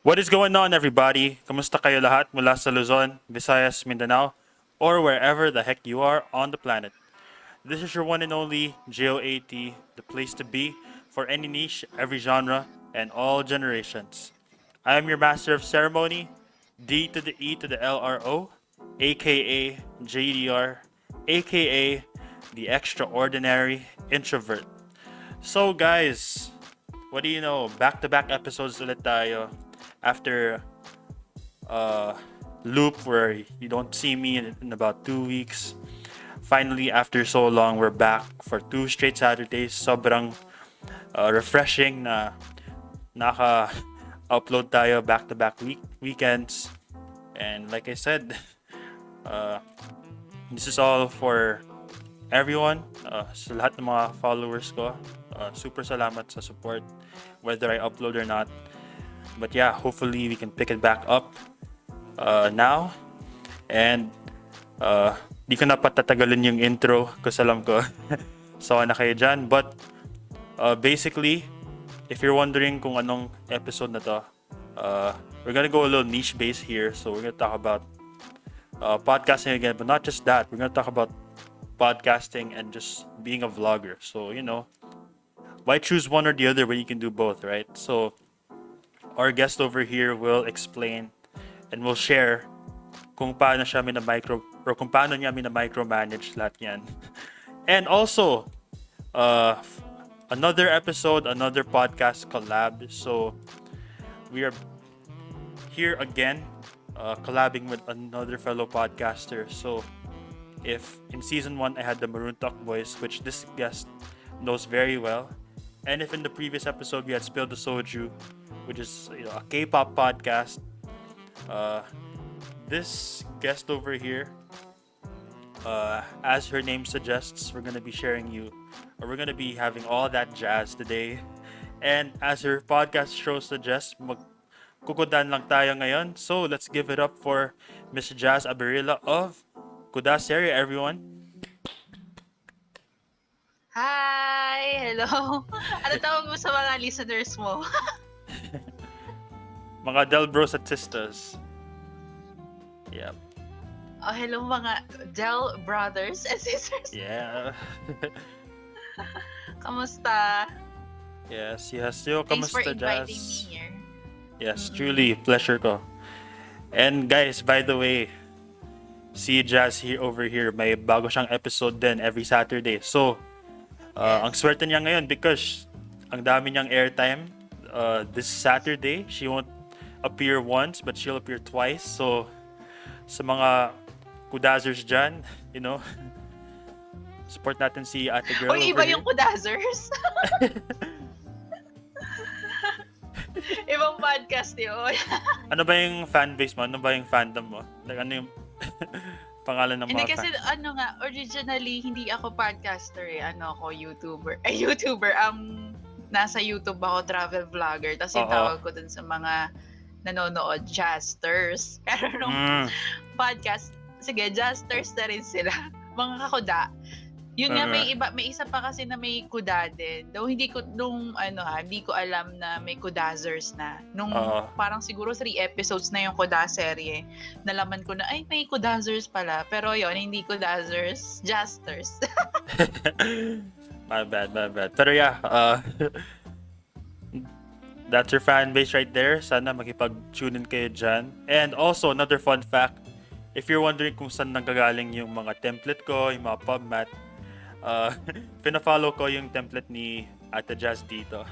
What is going on, everybody? Kamusta kayo lahat mula sa Luzon, Visayas, Mindanao, or wherever the heck you are on the planet? This is your one and only JOAT, the place to be for any niche, every genre, and all generations. I am your master of ceremony, D to the E to the LRO, aka JDR, aka the extraordinary introvert. So, guys, what do you know? Back-to-back episodes ulit tayo after loop where you don't see me in about 2 weeks. Finally, after so long, we're back for 2 straight Saturdays. Sobrang refreshing na naka-upload tayo back-to-back weekends. And like I said, uh, this is all for everyone, sa lahat ng mga followers ko. Super salamat sa support, whether I upload or not. But yeah, hopefully we can pick it back up now. And di ko na patatagalin yung intro kasi alam ko sawa na kayo dyan. But basically, if you're wondering kung anong episode na to, we're gonna go a little niche base here. So we're gonna talk about podcasting again, but not just that. We're gonna talk about podcasting and just being a vlogger. So, why choose one or the other when you can do both, right? So our guest over here will explain and will share kung paano siya mina-micro or kung paano niya mina-micromanage lahat yan. And also, another episode, another podcast collab. So, we are here again, collabing with another fellow podcaster. So, if in season 1 I had the Maroon Talk voice, which this guest knows very well, and if in the previous episode we had Spill the Soju, which is a K-pop podcast, this guest over here, as her name suggests, we're gonna be we're gonna be having all that jazz today. And as her podcast show suggests, magkukudan lang tayo ngayon. So let's give it up for Miss Jazz Aberilla of Kuda Serye, everyone. Hi! Hello! Ano tawag mo sa mga listeners mo? Mga Del Bros at Sistas. Yep. Oh, hello mga Del brothers and sisters. Yeah. Kamusta? Yes. Yo, Thanks for kamusta, inviting Jazz? me here. Yes, truly, pleasure ko. And guys, by the way, si Jazz over here, may bago siyang episode din every Saturday. So, ang swerte niya ngayon because ang dami niyang airtime. This Saturday, she won't appear once, but she'll appear twice. So, sa mga Kudazers dyan, support natin si Ate Girl Uy, over iba here. yung Kudazers. Ibang podcast yun. Ano ba yung fanbase mo? Ano ba yung fandom mo? Like, ano yung pangalan ng Hindi mga kasi originally hindi ako podcaster eh. Ako YouTuber. YouTuber. Nasa YouTube ako, travel vlogger. Tapos yung tawag ko dun sa mga nanonood, Jazzters. Pero nung podcast, sige, Jazzters na rin sila. Mga kakuda. Yun nga, may isa pa kasi na may kuda din. Though hindi ko, hindi ko alam na may Kudazers na. Nung parang siguro 3 episodes na yung Kuda Serye, nalaman ko na, ay, may Kudazers pala. Pero yon hindi Kudazers, Jazzters. My bad. Pero yeah, that's your fan base right there. Sana makipag-tune in kayo dyan. And also, another fun fact, if you're wondering kung saan nanggagaling yung mga template ko, yung mga PubMat, pina-follow ko yung template ni Ate Jazz dito.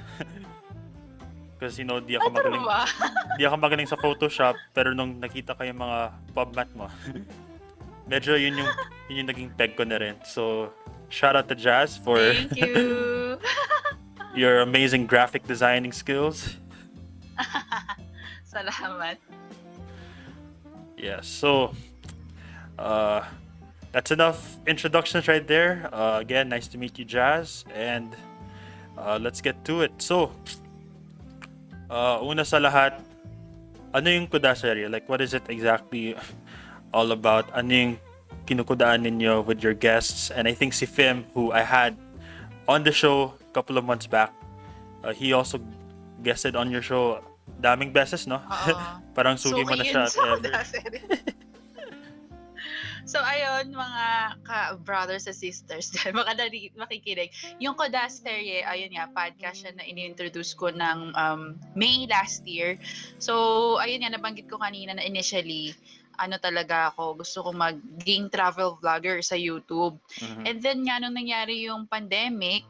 Kasi di ako magaling sa Photoshop, pero nung nakita ko yung mga PubMat mo, medyo yun yung naging peg ko na rin. So, shout out to Jazz for Thank you! your amazing graphic designing skills. Salamat. Yeah, so that's enough introductions right there. Again, nice to meet you, Jazz, and let's get to it. So, una sa lahat, ano yung Kuda Serye? Like, what is it exactly all about? Ano yung kinukudaan ninyo with your guests? And I think si Fim, who I had on the show a couple of months back, he also guested on your show daming beses, no? Oo. Parang sugi mo na Suki yun siya at sa ever. Kuda Serye. So, ayun, mga ka-brothers and sisters, mga makikinig. Yung Kuda Serye, ayun nga, podcast siya na ini-introduce ko ng May last year. So, ayun nga, nabanggit ko kanina na initially, ano talaga ako, gusto ko maging travel vlogger sa YouTube. Mhm. And then nga, nung nangyari yung pandemic,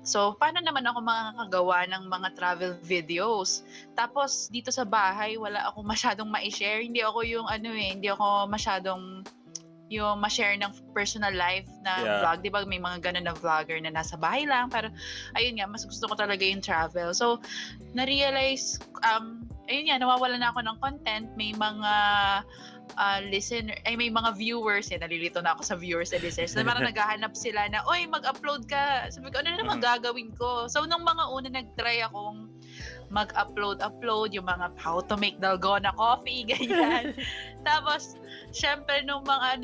so, paano naman ako makakagawa ng mga travel videos? Tapos, dito sa bahay, wala ako masyadong ma-share. Hindi ako yung hindi ako masyadong yung ma-share ng personal life na Yeah. vlog. Di ba may mga ganun na vlogger na nasa bahay lang. Pero, ayun nga, mas gusto ko talaga yung travel. So, na-realize, ayun nga, nawawala na ako ng content. May mga may mga viewers, nalilito na ako sa viewers and listeners, na parang naghahanap sila na, oy, mag-upload ka. Sabi ko, ano na naman gagawin ko? So, nung mga una, nag-try akong mag-upload yung mga how to make dalgona coffee, ganyan. Tapos, syempre, nung mga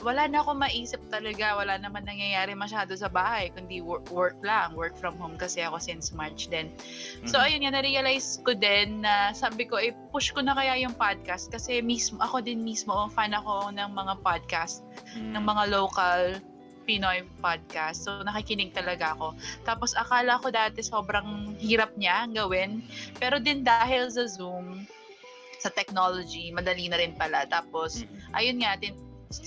wala na akong maisip talaga. Wala naman nangyayari masyado sa bahay, kundi work lang. Work from home kasi ako since March din. So, ayun nga, na-realize ko din na sabi ko, push ko na kaya yung podcast kasi ako din mismo, fan ako ng mga podcast, ng mga local Pinoy podcast. So, nakikinig talaga ako. Tapos, akala ko dati sobrang hirap niya gawin. Pero din dahil sa Zoom, sa technology, madali na rin pala. Tapos, ayun nga,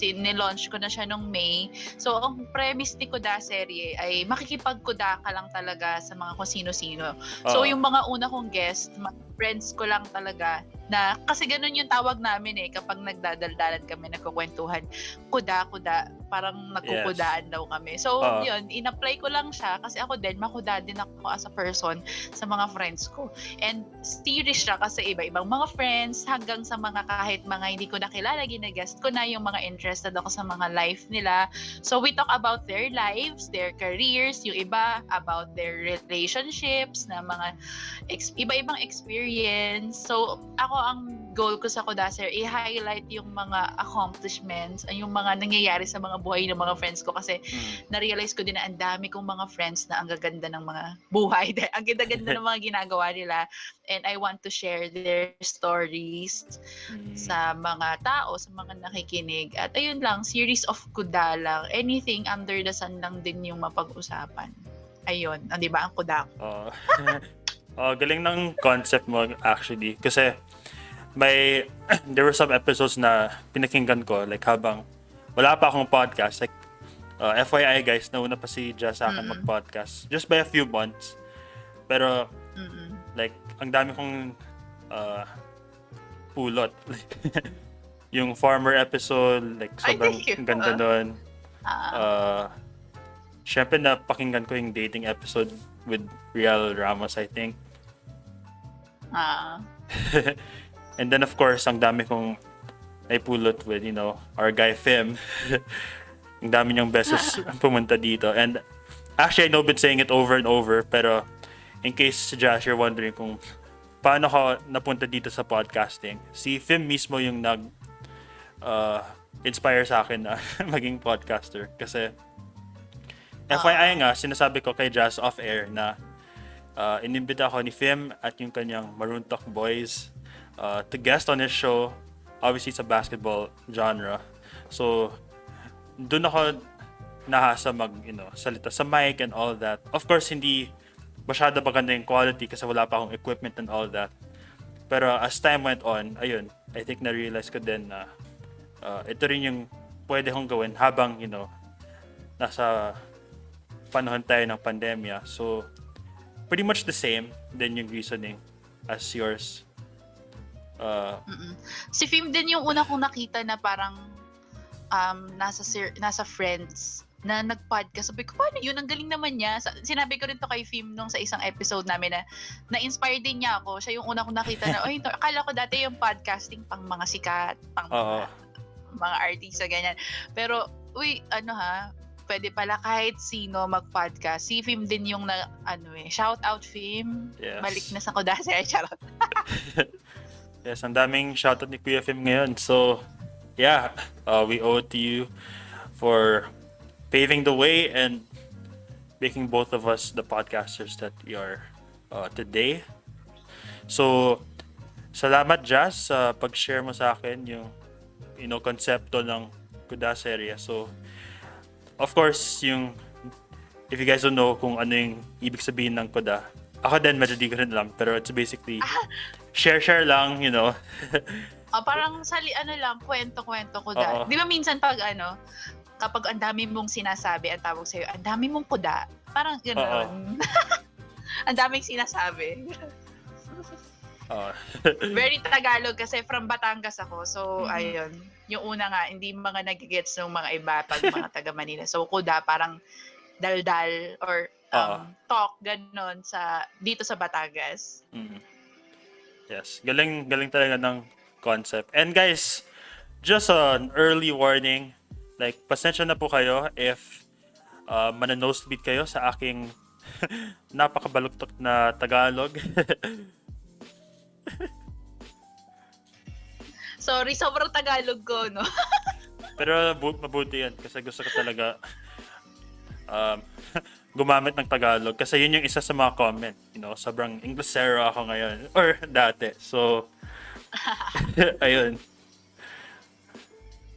nilaunch ko na siya nung May. So, ang premise ni Kuda Serye ay makikipagkuda ka lang talaga sa mga kung sino-sino. So, yung mga una kong guest, mga friends ko lang talaga na, kasi ganun yung tawag namin kapag nagdadaldalan kami, nagkukwentuhan, kuda, parang nagkukudaan daw kami. So, yun, in-apply ko lang siya kasi ako din, makuda din ako as a person sa mga friends ko. And serious siya kasi iba-ibang mga friends, hanggang sa mga kahit mga hindi ko nakilala, gina-guest ko na yung mga interested ako sa mga life nila. So, we talk about their lives, their careers, yung iba about their relationships, na mga iba-ibang experience. So, ako ang goal ko sa Kuda Serye, i-highlight yung mga accomplishments, yung mga nangyayari sa mga buhay ng mga friends ko kasi na-realize ko din na ang dami kong mga friends na ang gaganda ng mga buhay, ang ganda-ganda ng mga ginagawa nila, and I want to share their stories sa mga tao, sa mga nakikinig. At ayun lang, series of kuda lang. Anything under the sun lang din yung mapag-usapan. Ayun, di ba ang kuda ko? Galing ng concept mo actually kasi there were some episodes na pinakinggan ko like habang wala pa akong podcast, like FYI guys, nauna pa si Jazz sa akin mag-podcast just by a few months, pero like ang dami kong pulot. Yung farmer episode, like sobrang ganda nun. Syempre napakinggan ko yung dating episode with Real Ramos, I think. And then of course, ang dami kong naipulot with, our guy Fim. Ang dami niyang beses pumunta dito. And actually, I know I've been saying it over and over, pero in case, Josh, you're wondering kung paano ko napunta dito sa podcasting, si Fim mismo yung inspire sa akin na maging podcaster. Kasi FYI nga, sinasabi ko kay Jazz off-air na inimbita ako ni Fim at yung kanyang Maroon Talk Boys to guest on his show, obviously sa basketball genre. So, doon ako nahasa salita sa mic and all that. Of course, hindi masyado maganda yung quality kasi wala pa akong equipment and all that. Pero as time went on, ayun, I think na-realize ko din na ito rin yung pwede kong gawin habang, nasa panahon tayo ng pandemya. So, pretty much the same din yung reasoning as yours. Si Fim din yung una kong nakita na parang nasa Friends na nag-podcast. Sabi ko, paano yun? Ang galing naman niya. Sinabi ko rin to kay Fim nung sa isang episode namin na na-inspire din niya ako. Siya yung una kong nakita na, akala ko dati yung podcasting pang mga sikat, pang mga artista, ganyan. Pero, pwede pala kahit sino mag-podcast. Si Fim din yung shout out Fim. Yes. Balik na sa Kuda Serye, charot. Yes, ang daming shoutout ni Kuya Fim ngayon. So, yeah, we owe it to you for paving the way and making both of us the podcasters that we are today. So, salamat Jazz sa pag-share mo sa akin yung konsepto ng Kuda Serye. So, of course, if you guys don't know kung ano yung ibig sabihin ng Kuda, ako din medyo di ko rin alam, pero it's basically share lang, Parang ano lang, kwento-kwento Oo. kuda. Di ba minsan pag kapag ang dami mong sinasabi, ang tawag sa'yo, ang dami mong kuda. Parang Oo. gano'n. Ang daming sinasabi. Oo. Very Tagalog kasi from Batangas ako. So, ayun. Yung una nga, hindi mga nagigets ng mga iba pag mga taga Manila. So, kuda parang daldal or talk, gano'n dito sa Batangas. Yes, galing talaga ng concept. And guys, just an early warning, like pasensya na po kayo if mana-nosebleed kayo sa aking napakabaluktot na Tagalog. Sorry, sobrang Tagalog ko, no? Pero mabuti yan kasi gusto ko talaga gumamit ng Tagalog kasi yun yung isa sa mga comment. Sobrang Inglesero ako ngayon or dati. So, ayun.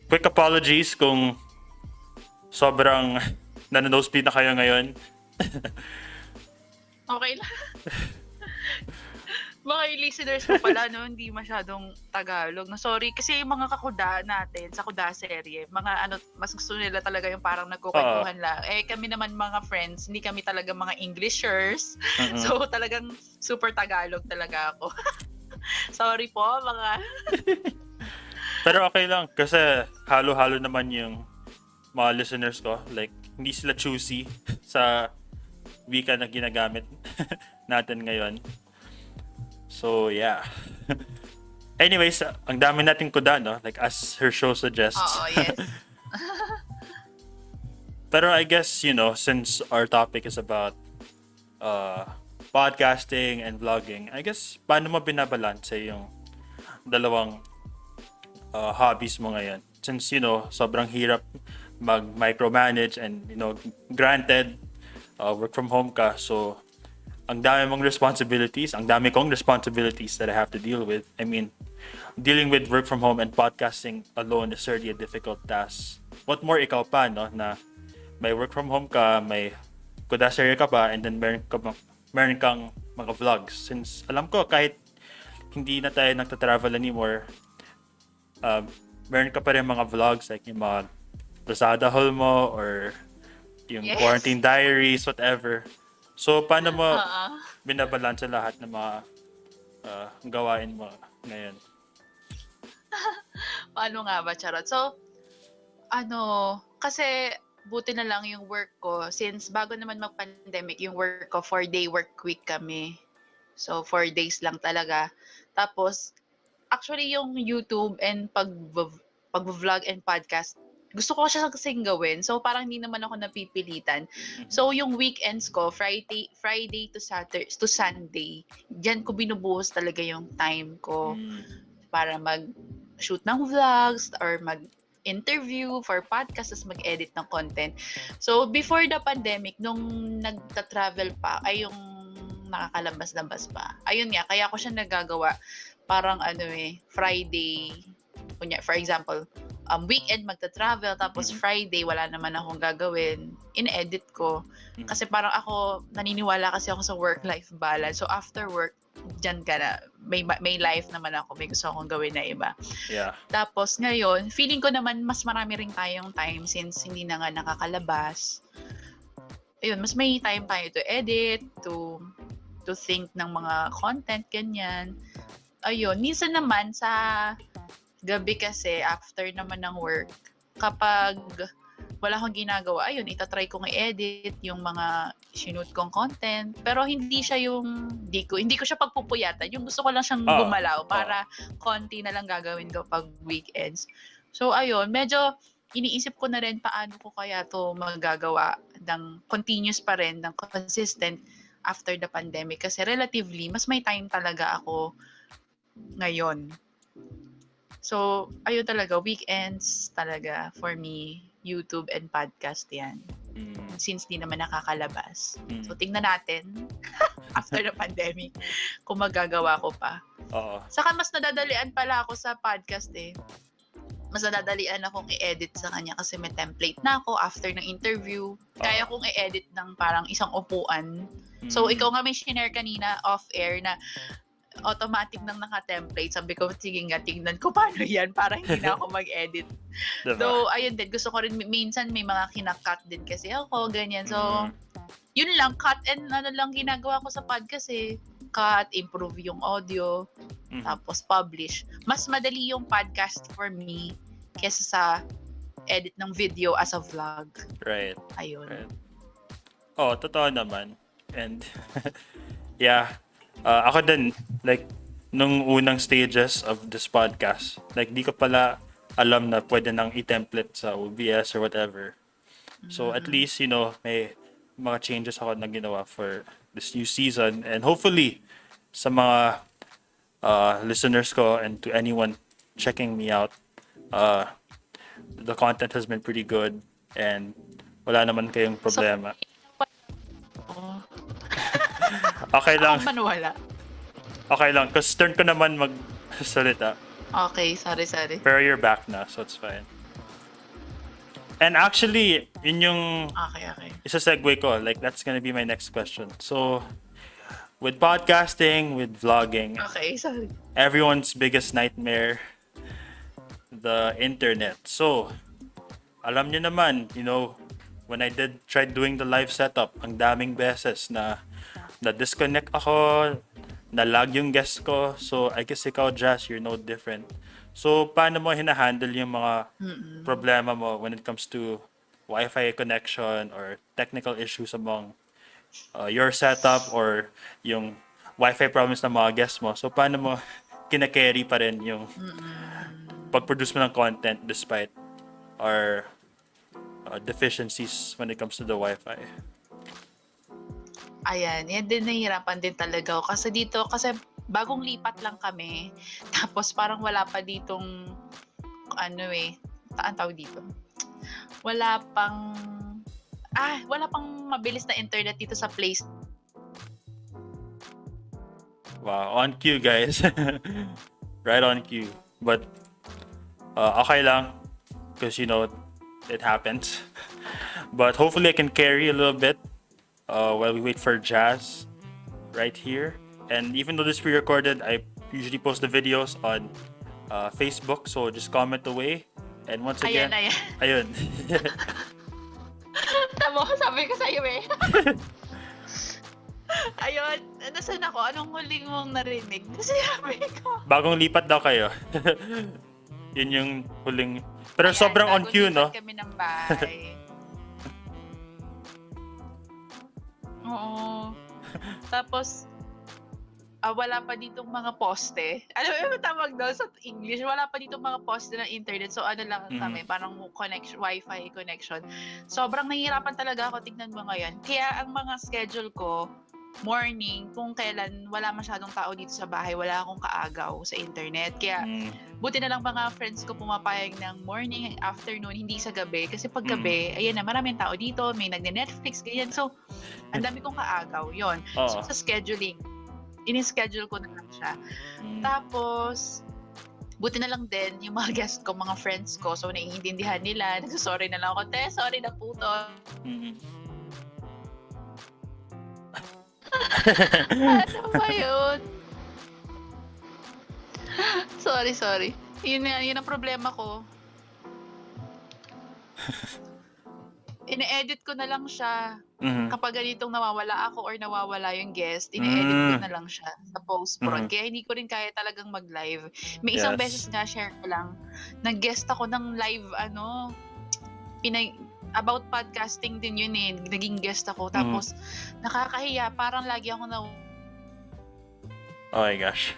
Quick apologies kung sobrang nanonosebleed na kayo ngayon. Okay lang. Mga listeners ko pala, no, hindi masyadong Tagalog. No, sorry, kasi yung mga kakuda natin sa Kuda Serye, mas gusto nila talaga yung parang nagkukwentuhan lang. Kami naman mga friends, hindi kami talaga mga Englishers. So, talagang super Tagalog talaga ako. Sorry po, mga... Pero okay lang, kasi halo-halo naman yung mga listeners ko. Like, hindi sila choosy sa wika na ginagamit natin ngayon. So, yeah. Anyways, ang dami nating kuda, no? Like, as her show suggests. Oo, yes. Pero I guess, since our topic is about podcasting and vlogging, I guess, paano mo binabalanse yung dalawang hobbies mo ngayon? Since, sobrang hirap mag-micromanage and, granted, work from home ka, so ang dami kong responsibilities that I have to deal with. I mean, dealing with work from home and podcasting alone is certainly a difficult task. What more ikaw pa, no, na may work from home ka, may Kuda Serye ka pa, and then meron kang mga vlogs. Since alam ko, kahit hindi na tayo nagta-travel anymore, meron ka pa rin mga vlogs, like yung mga Lazada haul mo, or yung quarantine diaries, whatever. So, paano mo binabalansa lahat ng mga gawain mo ngayon? Paano nga ba, Charot? So, kasi buti na lang yung work ko. Since bago naman mag-pandemic, yung work ko, 4-day work week kami. So, 4 days lang talaga. Tapos, actually yung YouTube and pag-vlog and podcast, gusto ko siya kasing gawin. So, parang hindi naman ako napipilitan. So, yung weekends ko, Friday to Saturday to Sunday, diyan ko binubuhos talaga yung time ko para mag-shoot ng vlogs or mag-interview for podcast, tapos mag-edit ng content. So, before the pandemic, nung nagta-travel pa, ay yung nakakalabas-labas pa. Ayun nga, kaya ko siya nagagawa. Parang Friday, for example, weekend magta-travel, tapos Friday wala naman akong gagawin, in-edit ko. Kasi parang ako, naniniwala kasi ako sa work-life balance. So after work, dyan ka na. May life naman ako, may gusto akong gawin na iba. Yeah. Tapos ngayon, feeling ko naman mas marami rin tayong time since hindi na nga nakakalabas. Ayun, mas may time tayo to edit, to think ng mga content, ganyan. Ayun, minsan naman sa gabi kasi, after naman ng work, kapag wala akong ginagawa, ayun, itatry kong i-edit yung mga sinute kong content. Pero hindi siya yung, hindi ko siya pagpupuyatan. Yung gusto ko lang siyang gumalaw para konti na lang gagawin ko pag weekends. So, ayun, medyo iniisip ko na rin paano ko kaya to magagawa ng continuous pa rin, ng consistent after the pandemic. Kasi relatively, mas may time talaga ako ngayon. So, ayun talaga, weekends talaga for me, YouTube and podcast yan. since di naman nakakalabas. Mm. So, tingnan natin after the pandemic kung magagawa ko pa. Oo. Saka mas nadadalian pala ako sa podcast eh. Mas nadadalian akong i-edit sa kanya kasi may template na ako after ng interview. Kaya kong i-edit ng parang isang upuan. So, ikaw nga may share kanina off-air na automatic nang naka-template. Sabi ko, sige nga, tingnan ko paano yan para hindi na ako mag-edit. Diba? Though, ayun din, gusto ko rin, minsan may mga kinakat din kasi ako, ganyan. So, yun lang, cut and ano lang ginagawa ko sa podcast eh. Cut, improve yung audio, tapos publish. Mas madali yung podcast for me kesa sa edit ng video as a vlog. Right. Ayun. Right. Oh, totoo naman. And, yeah. Ako din, like, nung unang stages of this podcast, like, di ko pala alam na pwede nang i-template sa OBS or whatever. So, at least, may mga changes ako na ginawa for this new season. And hopefully, sa mga listeners ko and to anyone checking me out, the content has been pretty good and wala naman kayong problema. Okay lang. Ako man wala. Okay lang. Kasi turn ko naman magsalita. Okay, sorry. Pero you're back na, so it's fine. And actually, yun yung Okay. isa-segue ko. Like, that's gonna be my next question. So, with podcasting, with vlogging, Okay, sorry. everyone's biggest nightmare, the internet. So, alam nyo naman, when I tried doing the live setup, ang daming beses na disconnect ako, na-lag yung guest ko. So, I guess ikaw, Jazz, you're no different. So, paano mo hinahandle yung mga problema mo when it comes to Wi-Fi connection or technical issues among your setup or yung Wi-Fi problems ng mga guests mo? So, paano mo kina-carry pa rin yung pag-produce mo ng content despite our deficiencies when it comes to the Wi-Fi? Ayan, yan din nahihirapan din talaga ako. Kasi bagong lipat lang kami. Tapos parang wala pa ditong, ang tawag dito? Wala pang mabilis na internet dito sa place. Wow, on cue guys. Right on cue. But, okay lang. Because, it happens. But hopefully I can carry a little bit while we wait for Jazz right here. And even though this is pre-recorded, I usually post the videos on Facebook. So just comment away. And once again, ayun. Tama, sabi ko sa'yo eh. Ayun, nasan ako? Anong huling mong narinig? Sabi ko. Bagong lipat daw kayo. Yun yung huling. Pero ayan, sobrang on cue, no? Kami ng bahay. Oo. Tapos, wala pa ditong mga poste. Alam mo yung tawag doon sa English? Wala pa ditong mga poste ng internet. So, lang kami, parang Wi-Fi connection. Sobrang nahihirapan talaga ako, tignan mo ngayon. Kaya ang mga schedule ko, morning, kung kailan wala masyadong tao dito sa bahay, wala akong kaagaw sa internet. Kaya, buti na lang mga friends ko pumapayag ng morning, afternoon, hindi sa gabi. Kasi pag gabi, ayan na, maraming tao dito, may nagne-Netflix, ganyan. So, ang dami kong kaagaw, yon. So, sa scheduling, ini-schedule ko na lang siya. Tapos, buti na lang din, yung mga guest ko, mga friends ko, so naiintindihan nila, nagsasorry na lang ako, sorry na po to. Ano ba yun? Sorry. Yun ang problema ko. Ine-edit ko na lang siya. Kapag ganitong nawawala ako or nawawala yung guest, ine-edit ko na lang siya sa post-prod. Kaya hindi ko rin kaya talagang mag-live. May isang beses nga, share ko lang, nag-guest ako ng live, about podcasting din yun eh. Naging guest ako. Tapos, nakakahiya. Parang lagi ako na... Oh my gosh.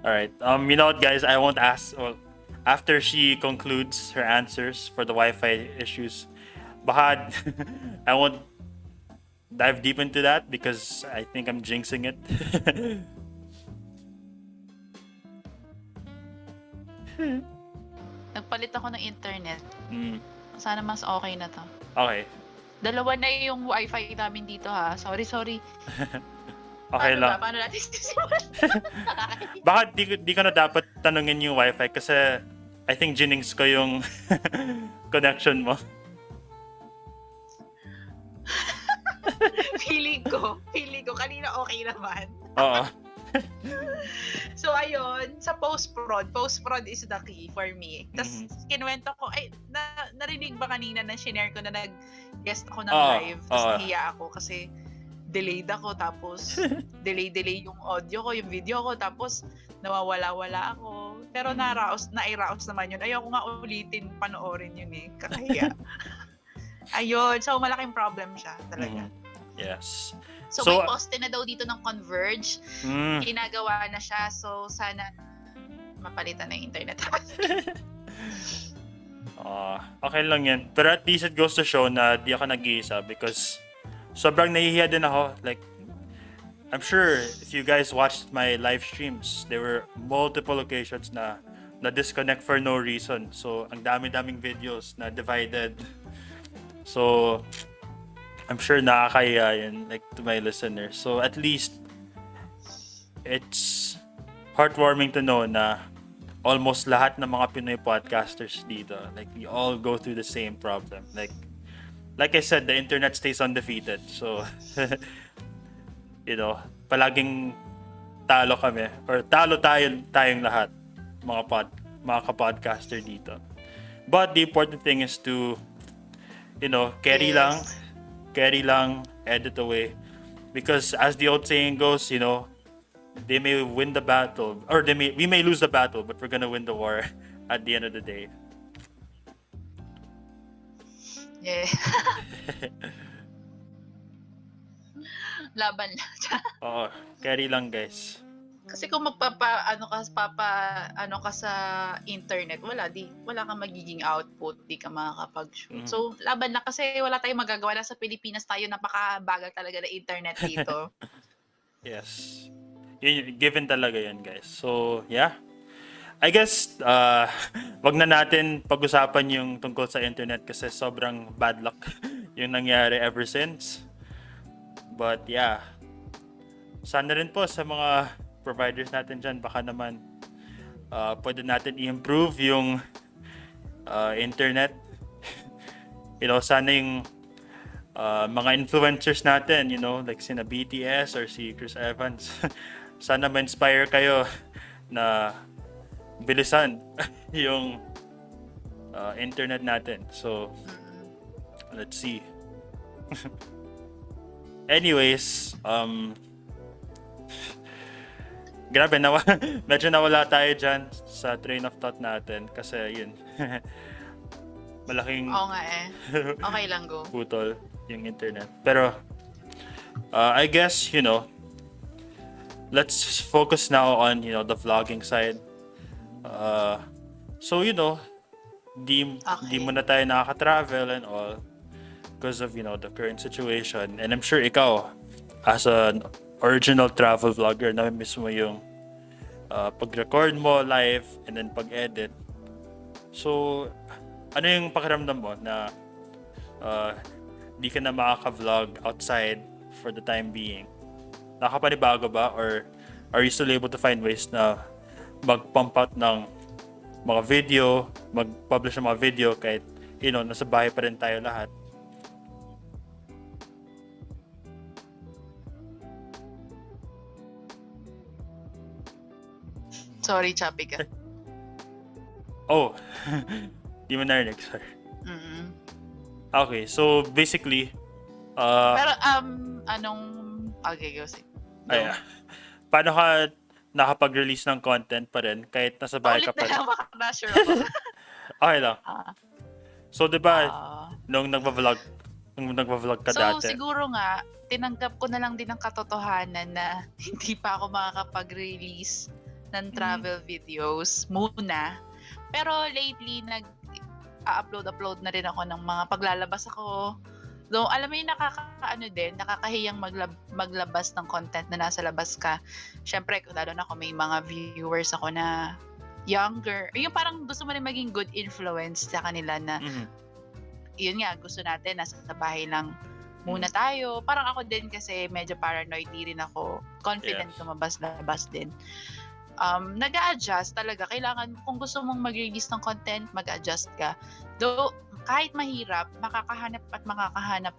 Alright. You know what, guys? I won't ask... Well, after she concludes her answers for the Wi-Fi issues, baka I won't dive deep into that because I think I'm jinxing it. nagpalit ako ng internet. Mm. Sana mas okay na to. Okay. Dalawa na yung wifi namin dito ha. Sorry. Okay Paano lang. ba? Paano natin sisimulan? Baka di ko na dapat tanungin yung wifi kasi I think jinx ko yung connection mo. Feeling ko kanina okay naman. Oo. So ayun, sa post-prod is the key for me. Tapos kinuwento ko, narinig ba kanina na shinare ko na nag-guest ako ng live, tapos nahiya ako kasi delayed ako, tapos delay yung audio ko, yung video ko, tapos nawawala ako. Pero nairaos naman yun. Ayoko nga ulitin, panoorin yun kakahiya. Ayun, so malaking problem siya talaga. Yes. So may poste na daw dito ng Converge. Ginagawa na siya. So sana mapalitan na yung internet. Okay lang yan. Pero at least it goes to show na di ako nag-iisa because sobrang nahihiya din ako. Like, I'm sure if you guys watched my live streams, there were multiple occasions na disconnect for no reason. So, ang dami-daming videos na divided. So, I'm sure nakakaya yun, like, to my listeners. So, at least, it's heartwarming to know na almost lahat ng mga Pinoy podcasters dito, like, we all go through the same problem. Like I said, the internet stays undefeated. So, palaging talo kami. Or talo tayong lahat, mga kapodcaster dito. But the important thing is to, carry lang, edit away. Because as the old saying goes, they may win the battle, or we may lose the battle, but we're gonna win the war at the end of the day. Yeah. Laban lang. Oo, carry lang, guys. Kasi kung ano ka sa internet, wala kang magiging output, di ka makakapag-shoot. So, laban lang kasi wala tayong magagawa. Sa Pilipinas tayo, napakabagal talaga ng internet dito. Yes. Given talaga yan, guys. So, yeah. I guess, wag na natin pag-usapan yung tungkol sa internet kasi sobrang bad luck yung nangyari ever since. But, yeah. Sana rin po sa mga providers natin dyan, baka naman pwede natin i-improve yung internet. Sana yung mga influencers natin, like sina BTS or si Chris Evans, sana ma-inspire kayo na bilisan yung internet natin. So, let's see. Anyways, grabe, medyo nawala tayo dyan sa train of thought natin kasi yun, malaking Oo nga okay lang, go. putol yung internet. Pero, I guess, let's focus now on, the vlogging side. So, di mo na tayo nakaka-travel and all because of, the current situation. And I'm sure ikaw, as an original travel vlogger, na-miss mo yung pag-record mo live and then pag-edit. So, ano yung pakiramdam mo na di ka na makaka-vlog outside for the time being? Nakapanibago ba? Or are you still able to find ways na mag-pump out ng mga video, mag-publish ng mga video kahit, nasa bahay pa rin tayo lahat? Sorry, choppy ka. Oh, di mo narinig, sorry. Okay, so basically, pero okay, go say. Paano ka nakapag-release ng content pa rin kahit nasa bahay ka pa rin? Ulit na lang, baka na-sure ako. Okay lang. So, di ba, nung nagva-vlog ka dati? So, siguro nga, tinanggap ko na lang din ang katotohanan na hindi pa ako makakapag-release ng travel videos muna. Pero lately, nag-upload na rin ako ng mga paglalabas ako. So, alam mo yung nakakahiyang maglabas ng content na nasa labas ka. Siyempre, lalo na kung may mga viewers ako na younger, yung parang gusto mo rin maging good influence sa kanila na yun nga, gusto natin nasa bahay lang muna tayo. Parang ako din kasi medyo paranoid, di rin ako confident lumabas-labas din. Nag-a-adjust talaga. Kailangan, kung gusto mong mag-release ng content, mag-adjust ka. Though, kahit mahirap, makakahanap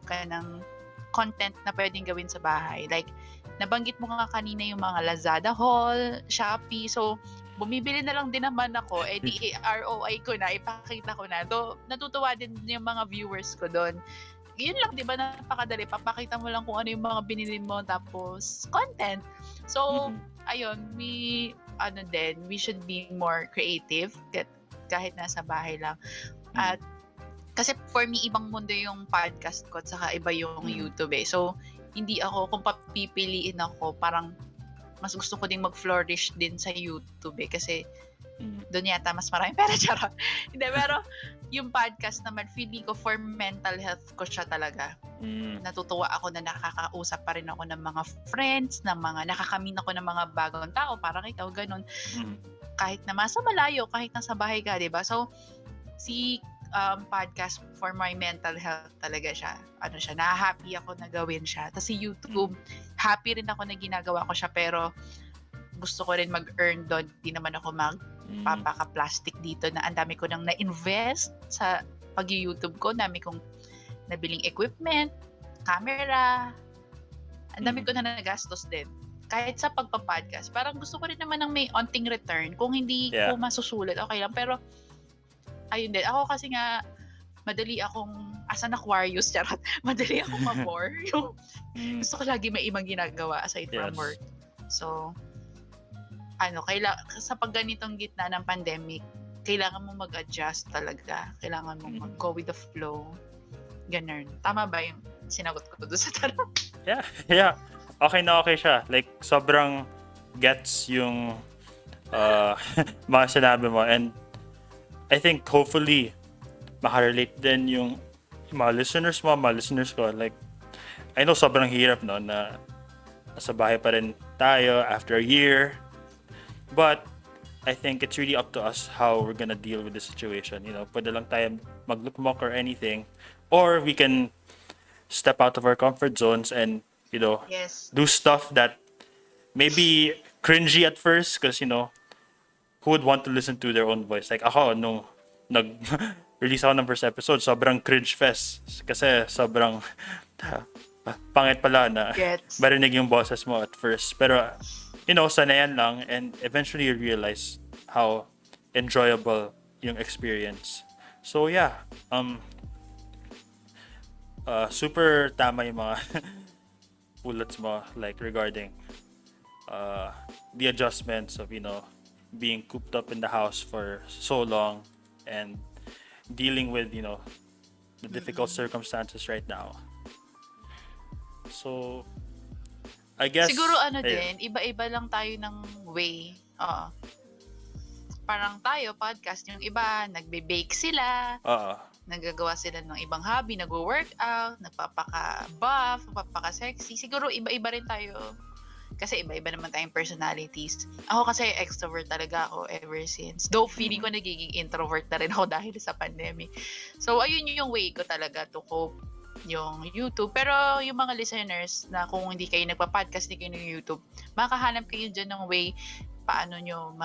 ka ng content na pwedeng gawin sa bahay. Like, nabanggit mo nga kanina yung mga Lazada haul, Shopee. So, bumibili na lang din naman ako. Di ROI ko na, ipakita ko na. Though, natutuwa din yung mga viewers ko doon. Yun lang, di ba, napakadali. Papakita mo lang kung ano yung mga binili mo, tapos content. So, ayun, we should be more creative kahit nasa bahay lang. At kasi for me, ibang mundo yung podcast ko at saka iba yung YouTube eh. So, hindi ako, kung papipiliin ako, parang mas gusto ko ding mag-flourish din sa YouTube eh. Kasi doon yata mas maraming pera, charot. Hindi, pero yung podcast naman, feeling ko for mental health ko siya talaga. Natutuwa ako na nakakausap pa rin ako ng mga friends, nakakamit ako ng mga bagong tao, parang ikaw, ganun. Kahit na masa malayo, kahit nasa bahay ka, diba? So, si podcast for my mental health talaga siya. Na-happy ako na gawin siya. Tapos si YouTube, happy rin ako na ginagawa ko siya, pero gusto ko rin mag-earn doon. Di naman ako magpapaka-plastic dito na ang dami ko nang na-invest sa pag-YouTube ko. Ang dami kong nabiling equipment, camera. Ang dami ko na nagastos din. Kahit sa pagpa-podcast, parang gusto ko rin naman ng may onting return. Kung hindi ko masusulit, okay lang. Pero, ayun din. Ako kasi nga, madali akong, as an Aquarius, charot, madali akong ma-bore. Gusto ko lagi may ibang ginagawa aside from work. So, sa pagganitong gitna ng pandemic, kailangan mo mag-adjust talaga. Kailangan mo mag-go with the flow. Ganun. Tama ba yung sinagot ko doon sa tanong? Yeah. Okay na okay siya. Like, sobrang gets yung mga sinabi mo. And I think hopefully makarelate din yung mga listeners ko. Like, I know sobrang hirap no na nasa bahay pa rin tayo after a year. But I think it's really up to us how we're gonna deal with the situation. Pwede lang tayo maglukmok or anything. Or we can step out of our comfort zones and, do stuff that maybe cringy at first because, who would want to listen to their own voice? Like ako, nung nag-release ako ng first episode, sobrang cringe fest. Kasi sobrang pangit pala na marinig yung boses mo at first. Pero, sanayan lang and eventually you realize how enjoyable yung experience. So, yeah. Super tama yung mga bullets mo, like regarding the adjustments of, being cooped up in the house for so long and dealing with, the difficult circumstances right now. So, I guess siguro din, iba-iba lang tayo ng way. Parang tayo, podcast, yung iba, nagbe-bake sila, nagagawa sila ng ibang hobby, nagwo-workout, nagpapaka-buff, nagpapaka-sexy. Siguro iba-iba rin tayo. Kasi iba-iba naman tayong personalities. Ako kasi extrovert talaga ako ever since. Though feeling ko nagiging introvert na rin ako dahil sa pandemic. So, ayun yung way ko talaga to cope yung YouTube. Pero yung mga listeners na kung hindi kayo nagpa-podcast, hindi kayo ng YouTube, makahanap kayo dyan ng way paano nyo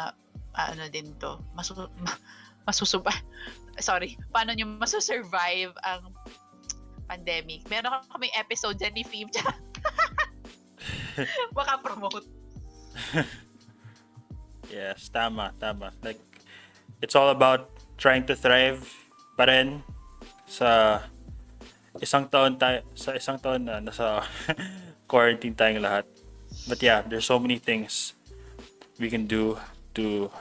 paano nyo masusurvive ang pandemic. Meron kami episode dyan ni Fim. Baka promote. Yes, tama. Like, it's all about trying to thrive pa rin sa isang taon na nasa quarantine tayong lahat. But yeah, there's so many things we can do to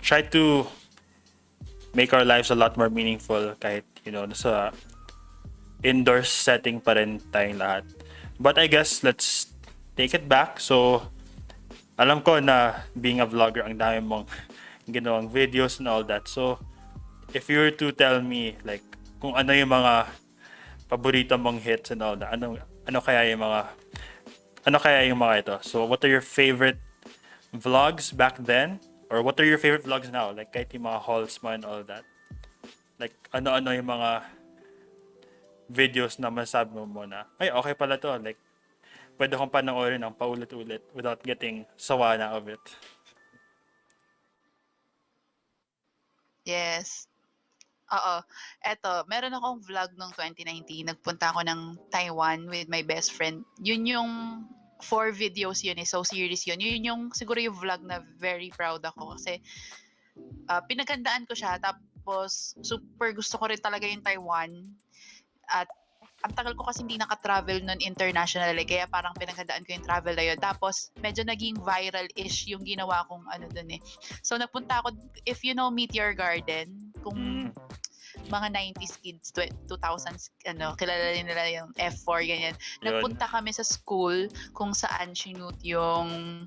try to make our lives a lot more meaningful kahit, nasa indoor setting pa rin tayong lahat. But I guess let's take it back. So, alam ko na being a vlogger, ang dami mong ginawang videos and all that. So, if you were to tell me, like, kung ano yung mga paborito mong hits and all that, ano kaya yung mga ito? So, what are your favorite vlogs back then? Or what are your favorite vlogs now? Like kahit yung mga hauls mo and all that. Like ano-ano yung mga videos na masabi mo na, ay okay pala to. Like pwede kong panoorin ng paulit-ulit without getting sawa na of it. Yes. Oo. Eto, meron akong vlog nung 2019. Nagpunta ako ng Taiwan with my best friend. Yun yung 4 videos yun eh. So, series yun. Yun yung siguro yung vlog na very proud ako. Kasi pinaghandaan ko siya. Tapos, super gusto ko rin talaga yung Taiwan. At ang tagal ko kasi hindi naka-travel nun internationally. Kaya parang pinaghandaan ko yung travel na yun. Tapos, medyo naging viral-ish yung ginawa kong ano dun eh. So, napunta ako, if you know Meteor Garden, kung mga 90s kids, 2000s, kilala nila yung F4, ganyan. Yun. Nagpunta kami sa school kung saan sinute yung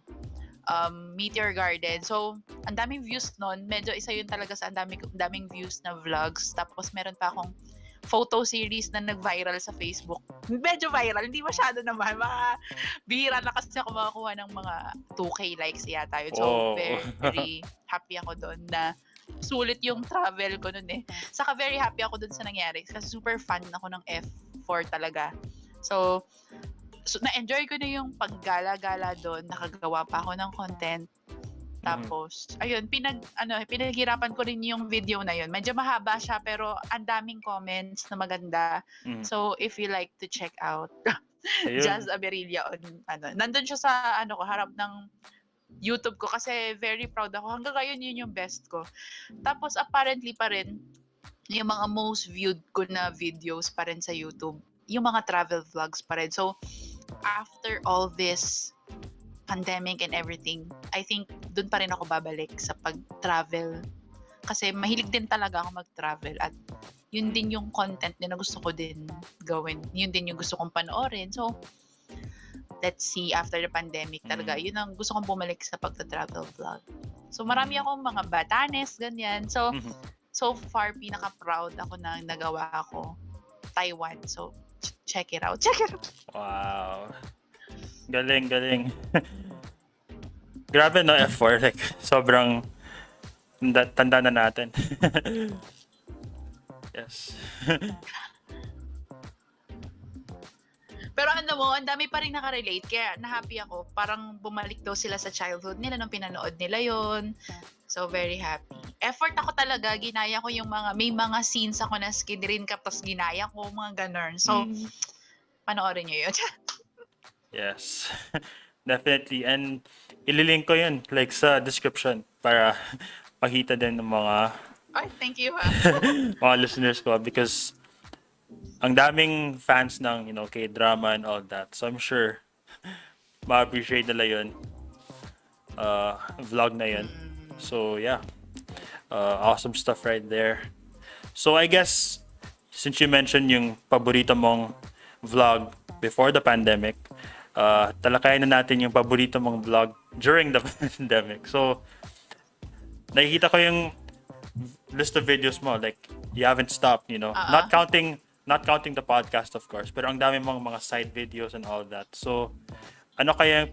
Meteor Garden. So, ang daming views nun. Medyo isa yun talaga sa daming views na vlogs. Tapos, meron pa akong photo series na nag-viral sa Facebook. Medyo viral, hindi masyado naman. Mga bihira na kasi ako makakuha ng mga 2K likes yata yun. So, very happy ako doon na sulit yung travel ko nun eh. Saka very happy ako dun sa nangyari kasi super fan ako ng F4 talaga. So na-enjoy ko na yung paggala-gala doon, nakagawa pa ako ng content. Tapos, ayun, pinaghirapan ko rin yung video na yun. Medyo mahaba siya pero ang daming comments na maganda. So, if you like to check out Jazz Aberilla nandun siya sa harap ng YouTube ko kasi very proud ako. Hanggang ngayon yun yung best ko. Tapos apparently pa rin yung mga most viewed ko na videos pa rin sa YouTube, yung mga travel vlogs pa rin. So after all this pandemic and everything, I think dun pa rin ako babalik sa pag-travel. Kasi mahilig din talaga ako mag-travel at yun din yung content na gusto ko din gawin. Yun din yung gusto kong panoorin. So let's see, after the pandemic talaga, yun ang gusto kong bumalik sa pagta-travel vlog. So, marami akong mga batanes, ganyan. So, so far, pinaka-proud ako na nagawa ako Taiwan. So, check it out. Check it out! Wow. Galing, galing. Grabe no, F4. Like, sobrang tanda na natin. Yes. Pero ang dami pa rin nakarelate. Kaya na-happy ako. Parang bumalik daw sila sa childhood nila nung pinanood nila yon. So, very happy. Effort ako talaga. Ginaya ko yung may mga scenes ako na skin rin tapos ginaya ko, mga ganun. So, panoorin nyo yun. Yes. Definitely. And ililink ko yun like sa description para pakita din ng mga Thank you mga listeners ko because ang daming fans ng, K-drama and all that. So I'm sure ma-appreciate nila yun. Vlog na yun. So yeah. Awesome stuff right there. So I guess, since you mentioned yung paborito mong vlog before the pandemic, talakayan na natin yung paborito mong vlog during the pandemic. So, nakikita ko yung list of videos mo. Like, you haven't stopped, Not counting the podcast, of course. Pero ang dami mong mga side videos and all that. So, ano kaya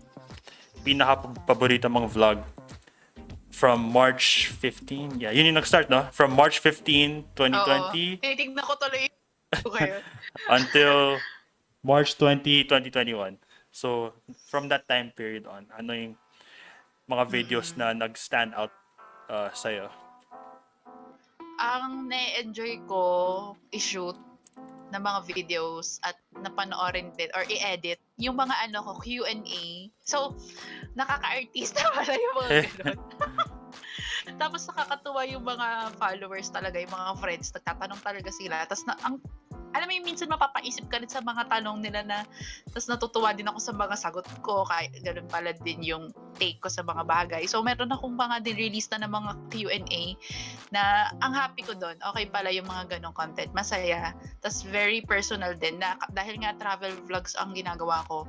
pinaka-paborito mong vlog from March 15? Yeah, yun yung nag-start, no? From March 15, 2020 tinitignan ko tuloy kayo. until March 20, 2021. So, from that time period on, ano yung mga videos na nag-stand out sa'yo? Ang na-enjoy ko i-shoot na mga videos at napanoorin din or i-edit yung mga Q&A. So, nakaka-artista pala yung mga ganun. Tapos nakakatuwa yung mga followers talaga, yung mga friends, nagtatanong talaga sila. Tapos alam mo yung minsan mapapaisip ka rin sa mga tanong nila na tapos natutuwa din ako sa mga sagot ko kaya ganun pala din yung take ko sa mga bagay. So meron akong mga din-release na ng mga Q&A na ang happy ko doon. Okay pala yung mga ganong content. Masaya. Tapos very personal din na dahil nga travel vlogs ang ginagawa ko.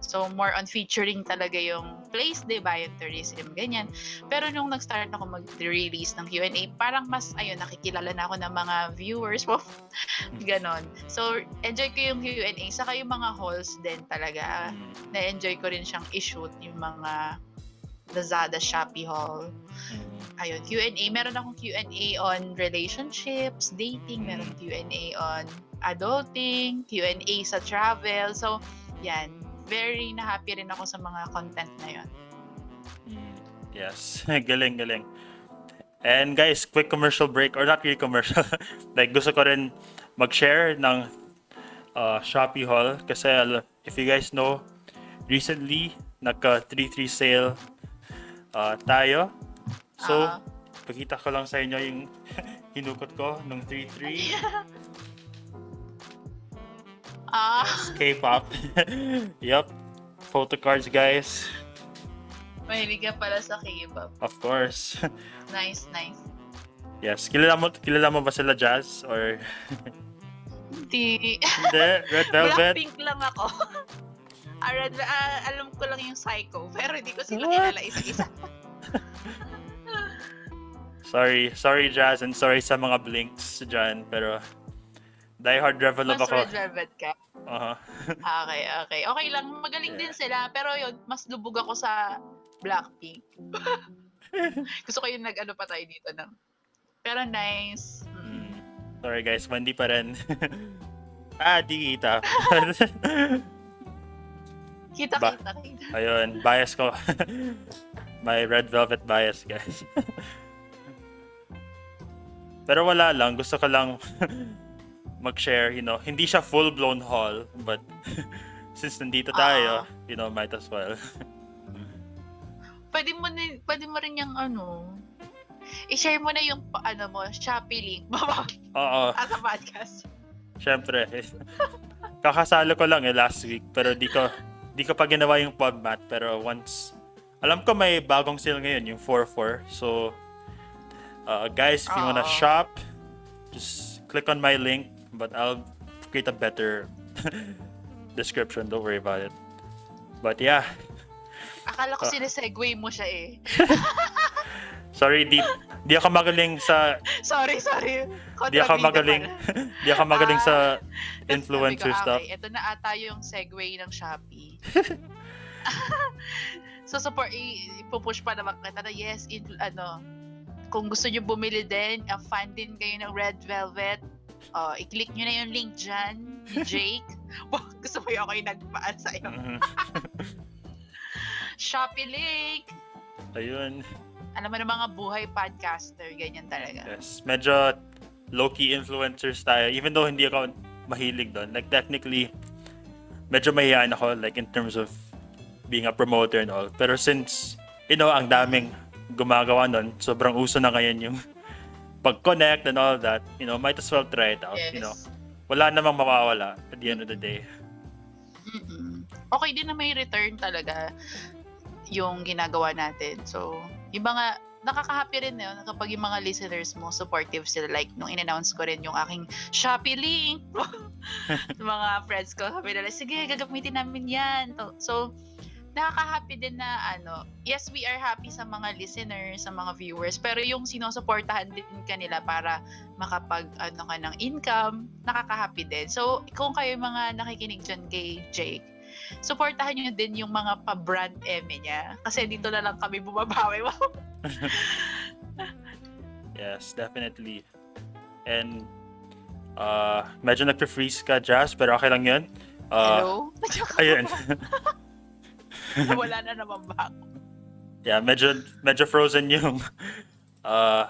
So, more on featuring talaga yung place, diba? Yung tourism, ganyan. Pero nung nag-start ako mag-release ng Q&A, parang mas, nakikilala na ako ng mga viewers mo. Ganon. So, enjoy ko yung Q&A. Saka yung mga hauls din talaga. Na-enjoy ko rin siyang i-shoot yung mga Lazada Shopee haul. Ayun, Q&A. Meron akong Q&A on relationships, dating, meron Q&A on adulting, Q&A sa travel. So, yan. Very na-happy rin ako sa mga content na yun. Yes. Galing. And guys, quick commercial break, or not really commercial. Like, gusto ko rin mag-share ng Shopee haul. Kasi if you guys know, recently, nagka 3-3 sale tayo. So, pakita ko lang sa inyo yung hinukot ko nung 3-3. Yes, K-pop. Yup. Photo cards, guys. Mahilig ka pala sa K-pop. Of course. Nice. Yes. Kilala mo ba sila, Jazz? Or... Hindi. Red Velvet? Blackpink lang ako. Alam ko lang yung Psycho, pero hindi ko sila kilala isa-isa. Sorry, Jazz, and sorry sa mga blinks dyan, pero diehard Red Mas ako. Red Velvet ka? Okay. Okay lang, magaling din sila, pero yun, mas lubog ako sa Blackpink. Gusto ko yung nag-ano pa tayo dito ng. Pero nice. Sorry guys, hindi pa rin. Di kita. Kita. Ayun, bias ko. May Red Velvet bias, guys. Pero wala lang, gusto ko lang mag-share, hindi siya full-blown haul, but since nandito tayo, might as well. Pwede mo rin yung i-share mo na yung Shopee link mo. Oo. As a podcast. Syempre. Kakasalo ko lang last week, pero di ko pa ginawa yung PodMat, pero once alam ko may bagong sale ngayon, yung 4-4. So guys, if you wanna shop, just click on my link, but I'll create a better description, don't worry about it. But yeah. Akala ko sinesegue mo siya eh. Sorry, di ako magaling sa... Sorry. Di ako magaling sa influencer stuff. Okay, ito na ata yung segue ng Shopee. So, ipupush pa naman kita na yes, kung gusto nyo bumili din, fan din kayo ng Red Velvet, i-click nyo na yung link dyan, ni Jake. Gusto mo yung ako yung nagpaan sa'yo. Shopee link! Ayun. Alam mo na mga buhay podcaster, ganyan talaga. Yes, medyo low-key influencers tayo. Even though hindi ako mahilig doon. Like, technically, medyo mahihain ako, like, in terms of being a promoter and all. Pero since, ang daming gumagawa nun, sobrang uso na ngayon yung pag-connect and all that, might as well try it out. Yes. Wala namang mawawala at the end of the day. Okay din na may return talaga yung ginagawa natin. So, yung mga nakaka-happy rin yun kapag yung mga listeners mo supportive sila. Like, nung in-announce ko rin yung aking Shopee link sa mga friends ko, sabi nila, sige, gagamitin namin yan. So, nakaka-happy din na yes, we are happy sa mga listeners, sa mga viewers, pero yung sinusuportahan din kanila para makapag ka ng income, nakaka-happy din. So, kung kayo mga nakikinig dyan kay Jake, supportahan nyo din yung mga pa-brand niya. Kasi dito na lang kami bumabawi. Yes, definitely. And medyo nagpe-freeze ka, Jazz, pero okay lang yun. Hello? Ayun. Wala na naman ba ako? Yeah, medyo frozen yung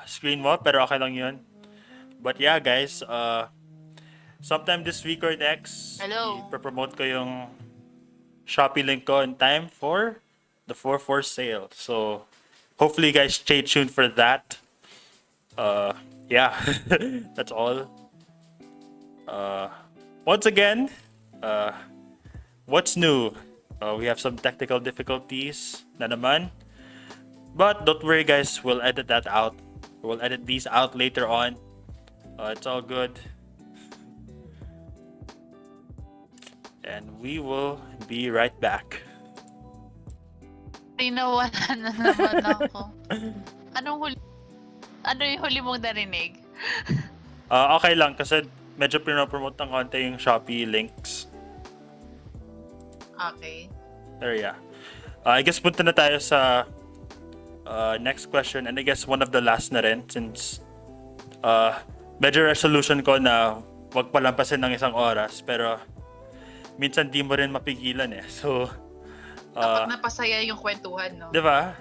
screen mo, pero okay lang yun. But yeah, guys, sometime this week or next, ipropromote ko yung Shopee link ko in time for the 4-4 sale. So, hopefully you guys stay tuned for that. Yeah, that's all. Once again, what's new? We have some technical difficulties na naman. But don't worry guys, we'll edit that out. We'll edit these out later on. It's all good. And we will be right back. Tinawanan na naman ako. Ano yung huli mong narinig? Okay lang kasi medyo pinopromote ng konti yung Shopee links. Okay. There, yeah. I guess punta na tayo sa Next question, and I guess one of the last na rin since medyo resolution ko na wag palampasin ng 1 oras pero minsan di mo rin mapigilan eh. So, Dapat napasaya yung kwentuhan, no? 'di ba?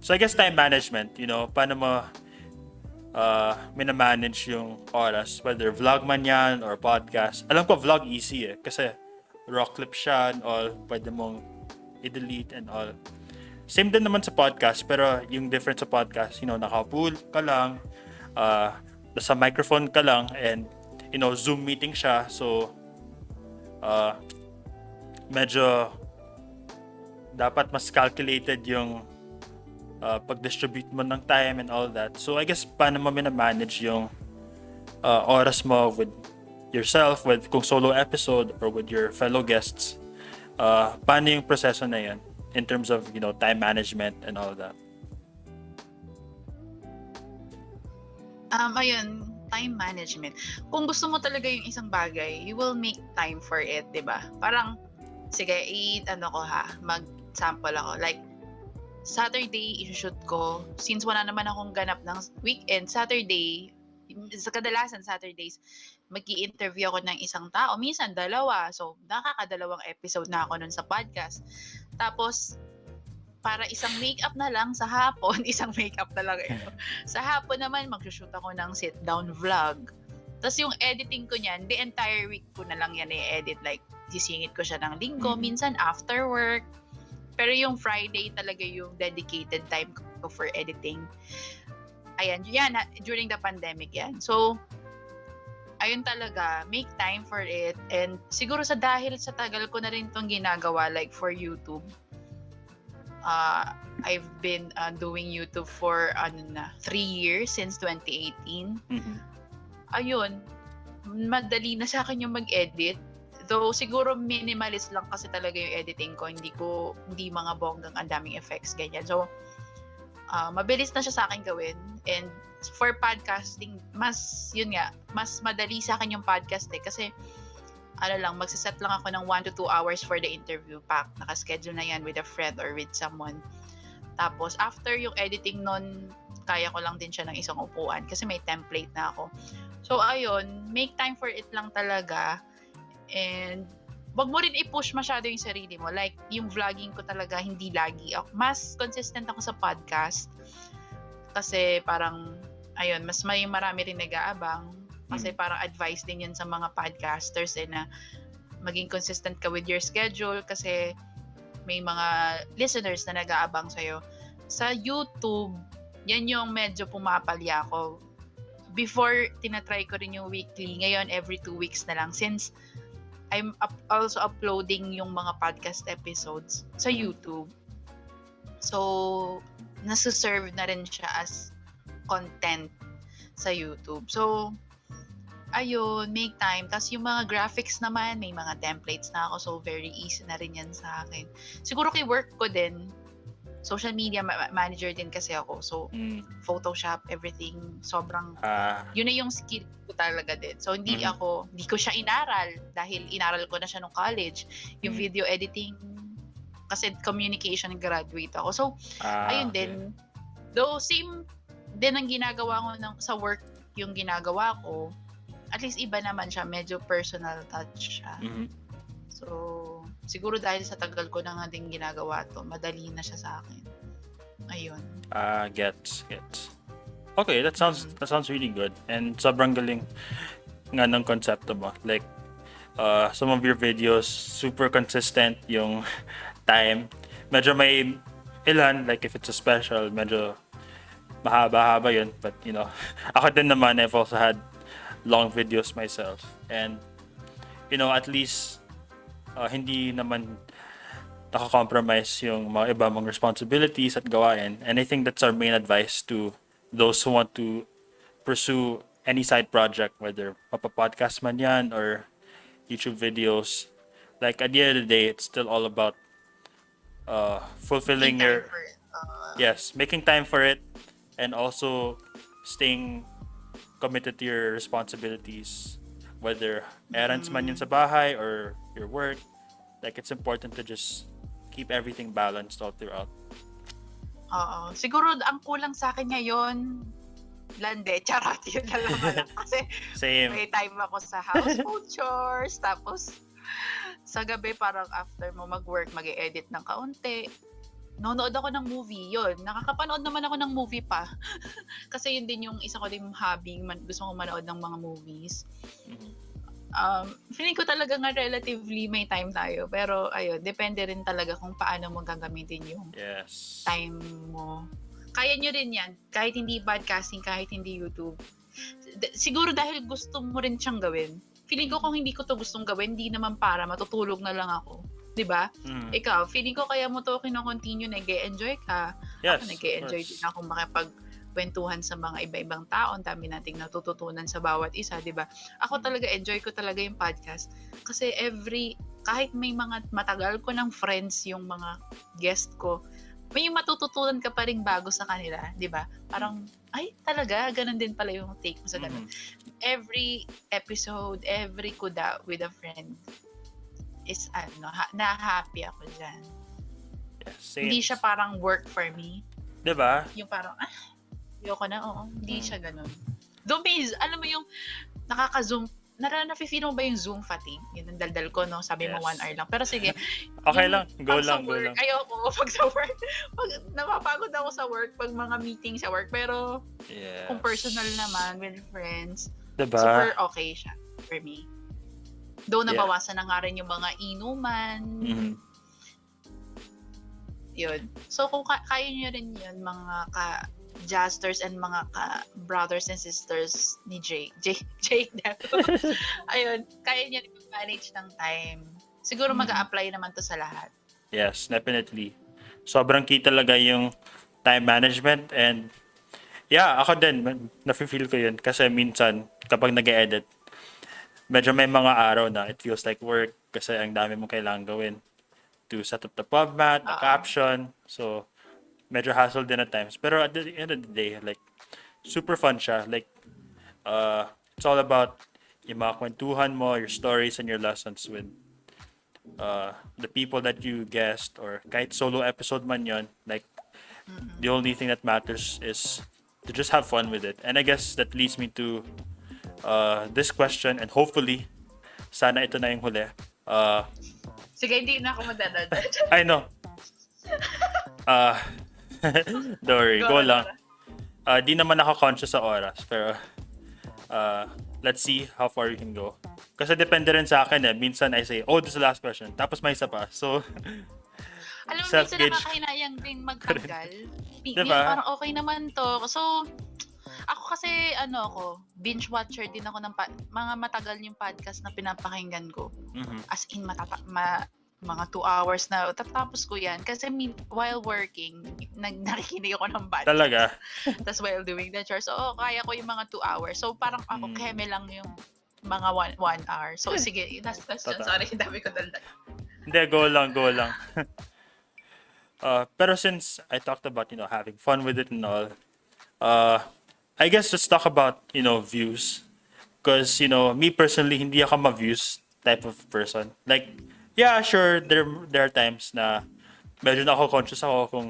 So I guess time management, paano mo minamanage yung oras, whether vlog man yan or podcast. Alam ko vlog easy eh, kasi raw clip siya and all, pwede mong i-delete and all. Same din naman sa podcast, pero yung difference sa podcast, nakapul ka lang, nasa microphone ka lang, and, Zoom meeting siya, so, medyo dapat mas calculated yung pag-distribute mo ng time and all that. So, I guess, paano mo minamanage yung oras mo with yourself, with kung solo episode or with your fellow guests? Paano yung proseso na yan in terms of, time management and all that? Ayun, time management. Kung gusto mo talaga yung isang bagay, you will make time for it, 'di ba? Parang sige, mag-sample ako. Like Saturday, i-shoot ko. Since wala naman akong ganap ng weekend, Saturday, sa kadalasan Saturdays, mag-i-interview ako ng isang tao. Minsan, 2. So, nakakadalawang episode na ako nun sa podcast. Tapos, para isang makeup na lang sa hapon, isang makeup na lang ito. Sa hapon naman, mag-shoot ako ng sit-down vlog. Tapos yung editing ko niyan, the entire week ko na lang yan i-edit. Like, sisingit ko siya ng linggo, minsan after work. Pero yung Friday talaga yung dedicated time ko for editing. Ayan, yan, during the pandemic yan. So, ayun talaga, make time for it. And siguro dahil sa tagal ko na rin itong ginagawa, like for YouTube, I've been doing YouTube for 3 years, since 2018. Ayun, madali na sa akin yung mag-edit. Though siguro minimalist lang kasi talaga yung editing ko, hindi mga bonggang ang daming effects ganyan. So mabilis na siya sa akin gawin, and for podcasting mas madali sa akin yung podcast kasi magsiset lang ako ng 1 to 2 hours for the interview pack. Naka-schedule na yan with a friend or with someone. Tapos after yung editing nun, kaya ko lang din siya ng isang upuan kasi may template na ako. So ayun, make time for it lang talaga. And wag mo rin i-push masyado yung sarili mo. Like, yung vlogging ko talaga, hindi lagi. Mas consistent ako sa podcast. Kasi parang, ayun, marami rin nag-aabang. Kasi parang advice din yun sa mga podcasters na maging consistent ka with your schedule kasi may mga listeners na nag-aabang sa'yo. Sa YouTube, yan yung medyo pumapalya ko. Before, tinatry ko rin yung weekly. Ngayon, every 2 weeks na lang. Since I'm also uploading yung mga podcast episodes sa YouTube. So, nasuserve na rin siya as content sa YouTube. So, ayun, make time. Tapos yung mga graphics naman, may mga templates na ako. So, very easy na rin yan sa akin. Siguro kay work ko din, social media manager din kasi ako. So, Photoshop, everything, sobrang, yun na yung skill ko talaga din. So, hindi ko siya inaral dahil inaral ko na siya nung college. Yung video editing, kasi communication graduate ako. So, ayun din. Though, same din ang ginagawa ko sa work yung ginagawa ko, at least iba naman siya, medyo personal touch siya. So, siguro dahil sa tagal ko na nga din ginagawa to, madali na siya sa akin. Ayun. Gets. Okay, that sounds really good. And sobrang galing nga ng konsepto mo. Like, some of your videos, super consistent yung time. Medyo may ilan, like if it's a special, medyo mahaba-haba yun. But, ako din naman, I've also had long videos myself. And, at least, hindi naman naka-compromise yung mga iba mong responsibilities at gawain. And I think that's our main advice to those who want to pursue any side project, whether mapa-podcast man yan or YouTube videos. Like, at the end of the day, it's still all about fulfilling making time for it, and also staying committed to your responsibilities, whether errands man yun sa bahay or your work. Like, it's important to just keep everything balanced all throughout. Oo. Siguro ang kulang sa akin ngayon, lande, charot, yun na lang pala. Kasi Same. may time ako sa household chores, tapos sa gabi parang after mo mag-work, mag-e-edit ng kaunti. Nonood ako ng movie, yun. Nakakapanood naman ako ng movie pa. Kasi yun din yung isa ko din hobby, gusto ko manood ng mga movies. Feeling ko talaga nga relatively may time tayo. Pero ayun, depende rin talaga kung paano mo gagamitin yung time mo. Kaya nyo rin yan. Kahit hindi podcasting, kahit hindi YouTube. Siguro dahil gusto mo rin siyang gawin. Feeling ko kung hindi ko to gustong gawin, hindi naman para matutulog na lang ako. 'Di ba? Ikaw, feeling ko kaya mo to kino-continue, nag-e-enjoy ka. Yes, ako nag-e-enjoy din ako makipagkwentuhan sa mga iba-ibang tao. Ang dami nating natututunan sa bawat isa, 'di ba? Ako talaga enjoy ko talaga yung podcast kasi kahit may mga matagal ko ng friends yung mga guest ko, may matututunan ka pa rin bago sa kanila, 'di ba? Parang ay talaga ganun din pala yung take mo sa ganun. Every episode, every kuda with a friend is na-happy ako dyan. Hindi siya parang work for me. Diba? Yung parang, ayoko na, oo. Hindi siya ganun. Alam mo yung nakaka-zoom, na-feel mo ba yung Zoom fatigue? Yun ang daldal ko, no? Sabi mo 1 hour lang. Pero sige. Okay lang. Go lang. Ayoko. Pag sa work, napapagod ako sa work, pag mga meeting sa work. Pero, kung personal naman, with friends, diba? Super okay siya for me. Doon nabawasan na nga rin yung mga inuman. Yun. So, kung kaya nyo rin yun, mga Jazzters and mga brothers and sisters ni Jake ayun, kaya nyo rin manage ng time. Siguro mag-a-apply naman to sa lahat. Yes, definitely. Sobrang key talaga yung time management and ako din, nafe-feel ko yun kasi minsan kapag nag-edit, medyo may mga araw na it feels like work kasi ang dami mong kailangan gawin to set up the format, the caption. So, medyo hassle din at times. Pero at the end of the day, like, super fun siya. Like, it's all about yung mga kwentuhan mo, your stories, and your lessons with the people that you guest or kahit solo episode man yon. Like, the only thing that matters is to just have fun with it. And I guess that leads me to this question and hopefully sana ito na yung huli. Sige, hindi na ako madadad. I know. Don't worry, go lang. Di naman ako conscious sa oras, pero let's see how far you can go. Kasi depende rin sa akin minsan I say, this is the last question. Tapos may isa pa. So, alam mo, minsan nakakahinayang din magtagal. Diba? Parang okay naman to. So, ako kasi, binge watcher din ako ng mga matagal yung podcast na pinapakinggan ko. As in, mga 2 hours na tatapos ko yan. Kasi while working, nakikinig ako ng podcast. Talaga? Tapos while doing the chores, kaya ko yung mga 2 hours. So, parang ako, keme lang yung mga 1 hour. So, sige, last question. Sorry, dami ko daldal. Hindi, go lang. Pero since I talked about, having fun with it and all, I guess let's talk about, views. Because, me personally, hindi ako ma-views type of person. Like, yeah, sure, there are times na medyo na ako conscious ako kung,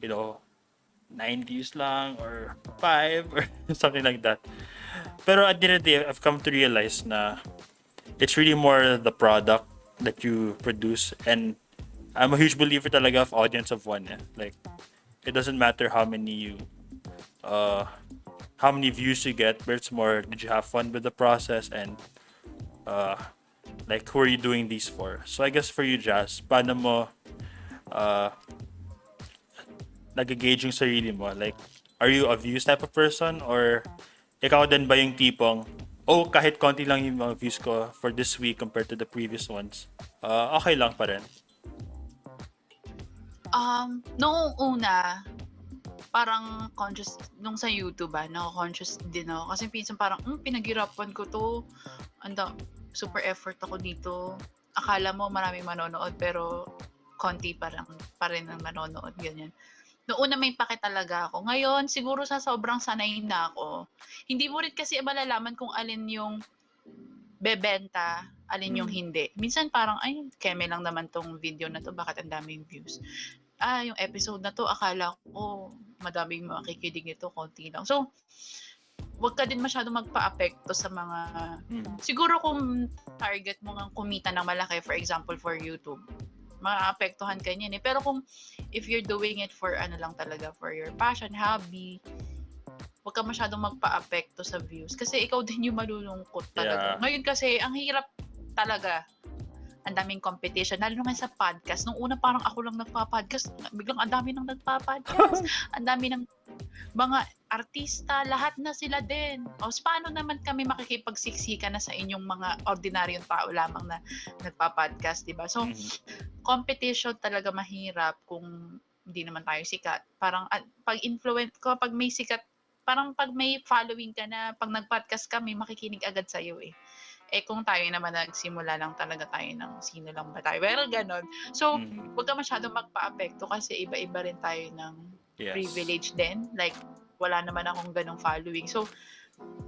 9 views lang or 5 or something like that. Pero at the end of the day, I've come to realize na it's really more the product that you produce. And I'm a huge believer talaga of audience of one. Like, it doesn't matter how many views you get, but it's more, did you have fun with the process and like, who are you doing these for? So I guess for you, Jazz, paano mo nag-gauge yung sarili mo? Like, are you a views type of person or ikaw din ba yung tipong, kahit konti lang yung mga views ko for this week compared to the previous ones, okay lang pa rin? Noong una, parang conscious, nung sa YouTube conscious din ako. Kasi pinsan parang, pinaghirapan ko to. Super effort ako dito. Akala mo maraming manonood, pero konti pa rin ang manonood, ganyan. Noong una may pake talaga ako. Ngayon, siguro sa sobrang sanay na ako, hindi mo rin kasi malalaman kung alin yung bebenta, alin yung hindi. Minsan parang, keme lang naman tong video na to, bakit ang daming views? yung episode na to, akala ko madaming makikinig nito, konti lang. So, wag ka din masyadong magpa-apekto sa mga, siguro kung target mo ng kumita ng malaki, for example, for YouTube, maapektuhan ka niyan eh. Pero kung if you're doing it for ano lang talaga, for your passion, hobby, wag ka masyadong magpa-apekto sa views. Kasi ikaw din yung malulungkot talaga. Yeah. Ngayon kasi, ang hirap talaga. Ang daming competition. Lalo naman sa podcast. Nung una parang ako lang nagpa-podcast. Biglang ang dami nang nagpa-podcast. Ang dami ng mga artista. Lahat na sila din. O paano naman kami makikipagsiksikan na sa inyong mga ordinaryong tao lamang na nagpa-podcast, diba? So, competition talaga mahirap kung hindi naman tayo sikat. Parang pag-influence ko, pag may sikat, parang pag may following ka na, pag nag-podcast ka, may makikinig agad sa'yo eh. Eh kung tayo naman nagsimula lang talaga tayo ng sino lang ba tayo. Pero ganon. So, huwag ka masyadong magpa-apekto kasi iba-iba rin tayo ng privilege din. Like, wala naman akong ganong following. So,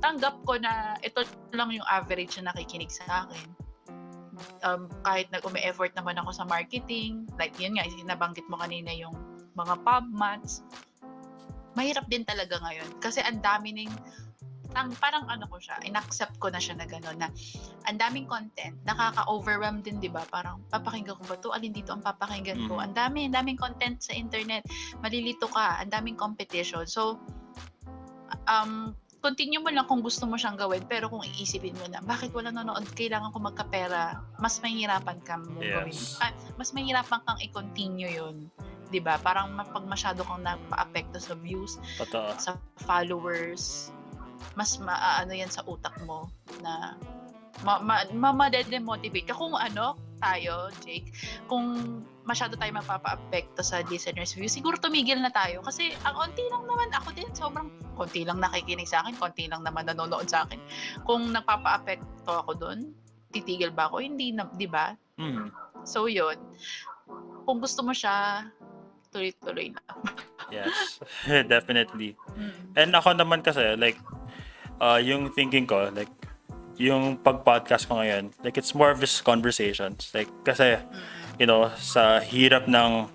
tanggap ko na ito lang yung average na nakikinig sa akin. Kahit nag-umi-effort naman ako sa marketing, like yun nga, nabanggit mo kanina yung mga PubMats, mahirap din talaga ngayon. Kasi ang dami ning parang ano ko siya, in-accept ko na siya na gano'n, na ang daming content, nakaka-overwhelm din, di ba? Parang, papakinggan ko ba to? Alin dito ang papakinggan ko? Ang daming content sa internet, malilito ka, ang daming competition. So, continue mo lang kung gusto mo siyang gawin, pero kung iisipin mo na, bakit wala nanonood, kailangan ko magkapera, mas mahirapan ka mong gawin. Mas mahirapan kang i-continue yun. Diba? Parang pag masyado kang nagpa-apekto sa views, sa followers, mas maano yan sa utak mo na ma-demotivate ka. Kung ano, tayo, Jake, kung masyado tayo magpapa-apekto sa listeners' views, siguro tumigil na tayo. Kasi ang konti lang naman, ako din, sobrang konti lang nakikinig sa akin, konti lang naman nanonood sa akin. Kung nagpapa-apekto ako doon, titigil ba ako? Hindi na, di ba? So, yun. Kung gusto mo siya, tuloy-tuloy na. Yes, definitely. And ako naman kasi, like, yung thinking ko, like, yung pag-podcast ko ngayon, like, it's more of just conversations. Like, kasi, you know, sa hirap ng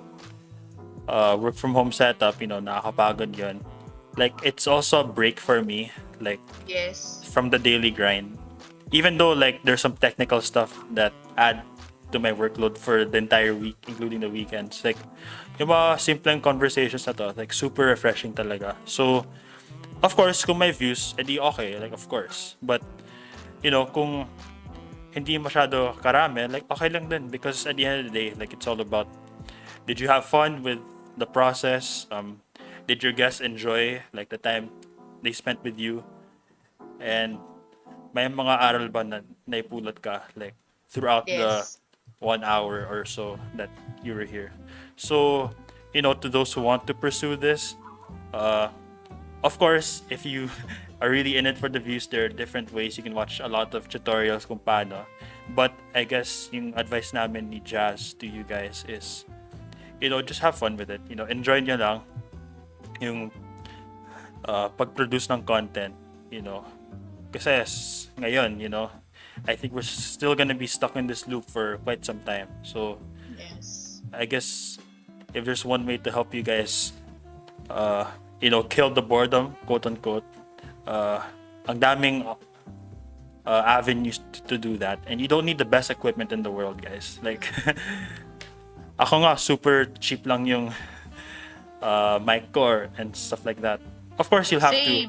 work from home setup, you know, nakakapagod yun. Like, it's also a break for me, like, from the daily grind. Even though, like, there's some technical stuff that add to my workload for the entire week, including the weekends. Like, yung mga simpleng conversations na to, like, super refreshing talaga. So, of course, kung may views, edi okay, like, of course. But, you know, kung hindi masyado karami, like, okay lang din. Because at the end of the day, like, it's all about, did you have fun with the process? Did your guests enjoy, like, the time they spent with you? And may mga aral ba na naipulot ka, like, throughout the 1 hour or so that you were here? So, you know, to those who want to pursue this, of course, if you are really in it for the views, there are different ways you can watch a lot of tutorials kung paano. But I guess yung advice namin ni Jazz to you guys is, you know, just have fun with it. You know, enjoy nyo lang yung pag-produce ng content, you know. Kasi ngayon, you know, I think we're still gonna be stuck in this loop for quite some time. So, I guess if there's one way to help you guys, you know, kill the boredom, quote unquote, ang daming avenues to do that, and you don't need the best equipment in the world, guys. Like, ako nga, super cheap lang yung mic core and stuff like that. Of course, you'll have to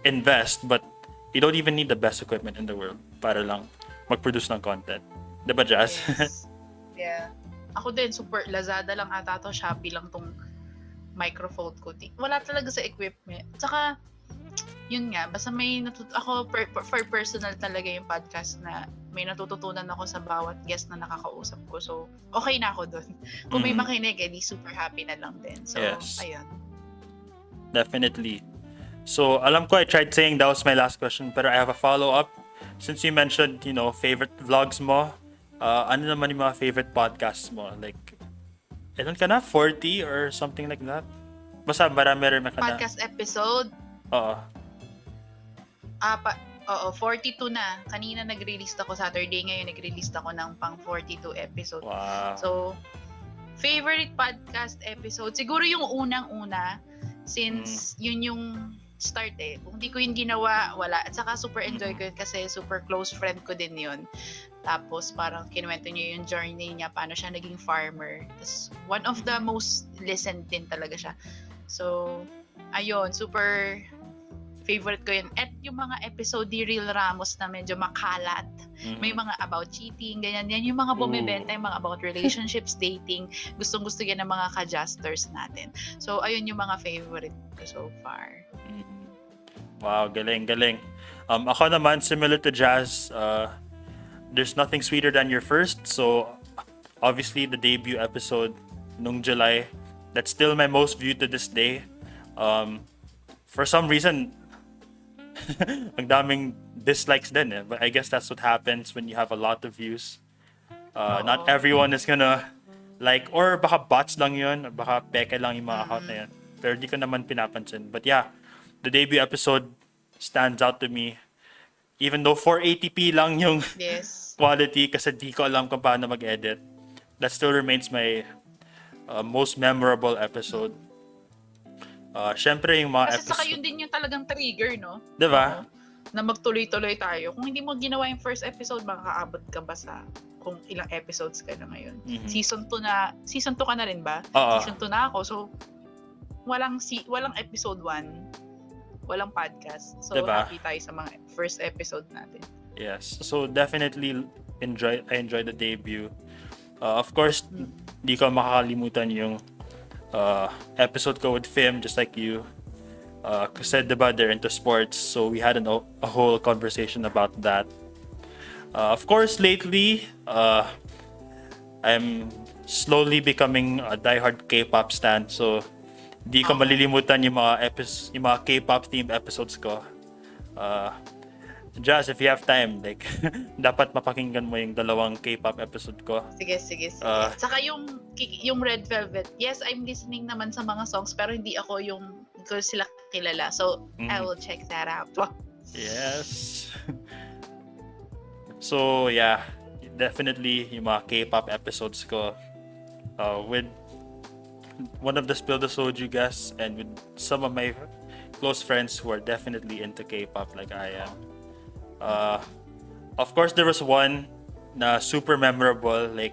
invest, but you don't even need the best equipment in the world para lang mag-produce ng content. Diba, Jazz? Yeah. Ako din, super Lazada lang ata to, Shopee lang tong microphone ko. Wala talaga sa equipment. Tsaka, yun nga, basta may ako for personal talaga yung podcast na may natututunan ako sa bawat guest na nakakausap ko. So, okay na ako dun. Kung may makinig, edi super happy na lang din. So, ayun. Definitely. So, alam ko I tried saying that was my last question, pero I have a follow-up. Since you mentioned, you know, favorite vlogs mo, ano naman yung mga favorite podcasts mo? Like, ilan ka na? 40 or something like that? Basta marami ka na. Podcast episode? Oo. 42 na. Kanina nag-release ako Saturday, ngayon nag-release ako ng pang 42 episode. Wow. So, Favorite podcast episode? Siguro yung unang-una, since yun yung start eh. Kung di ko yun ginawa, wala. At saka super enjoy ko yun kasi super close friend ko din yun. Tapos parang kinuwento niya yung journey niya, paano siya naging farmer. Tapos one of the most listened din talaga siya. So, ayun, super favorite ko yun. At yung mga episode ni Real Ramos na medyo makalat. May mga about cheating, ganyan. Yan yung mga bumibenta, yung mga about relationships, dating. Gustong-gusto yan ng mga ka-Jazzters natin. So, ayun yung mga favorite ko so far. Wow, galing. Ako naman, similar to Jazz, there's nothing sweeter than your first. So, obviously, the debut episode nung July, that's still my most viewed to this day. For some reason, ang daming dislikes din eh. But I guess that's what happens when you have a lot of views. Not everyone is gonna like, or baka bots lang yun, or baka peke lang yung mga account na yun. Pero di ko naman pinapansin. But yeah, the debut episode stands out to me. Even though 480p lang yung quality kasi di ko alam kung paano mag-edit. That still remains my most memorable episode. Syempre yung mga kasi saka yun din yung talagang trigger, no? Diba? Na magtuloy-tuloy tayo. Kung hindi mo ginawa yung first episode, makakaabot ka ba sa kung ilang episodes ka na ngayon? Season 2 ka na rin ba? Season 2 na ako. So, walang episode 1. Walang podcast. So, diba? happy tayo sa mga first episode natin. Yes. So, definitely I enjoyed the debut. Of course, di ko makakalimutan yung episode ko with Fim, just like you. Kasi diba, they're into sports. So, we had a whole conversation about that. Of course, lately, I'm slowly becoming a diehard K-pop stan. So, di ko malilimutan yung mga K-pop themed episodes ko. Jazz, if you have time, like, dapat mapakinggan mo yung dalawang K-pop episode ko. Sige. Saka yung Red Velvet, yes, I'm listening naman sa mga songs, pero hindi ko sila kilala. So, I will check that out. Yes. So, yeah, definitely yung mga K-pop episodes ko with one of the Spill the Soju guests and with some of my close friends who are definitely into K-pop like I am. Of course, there was one na super memorable, like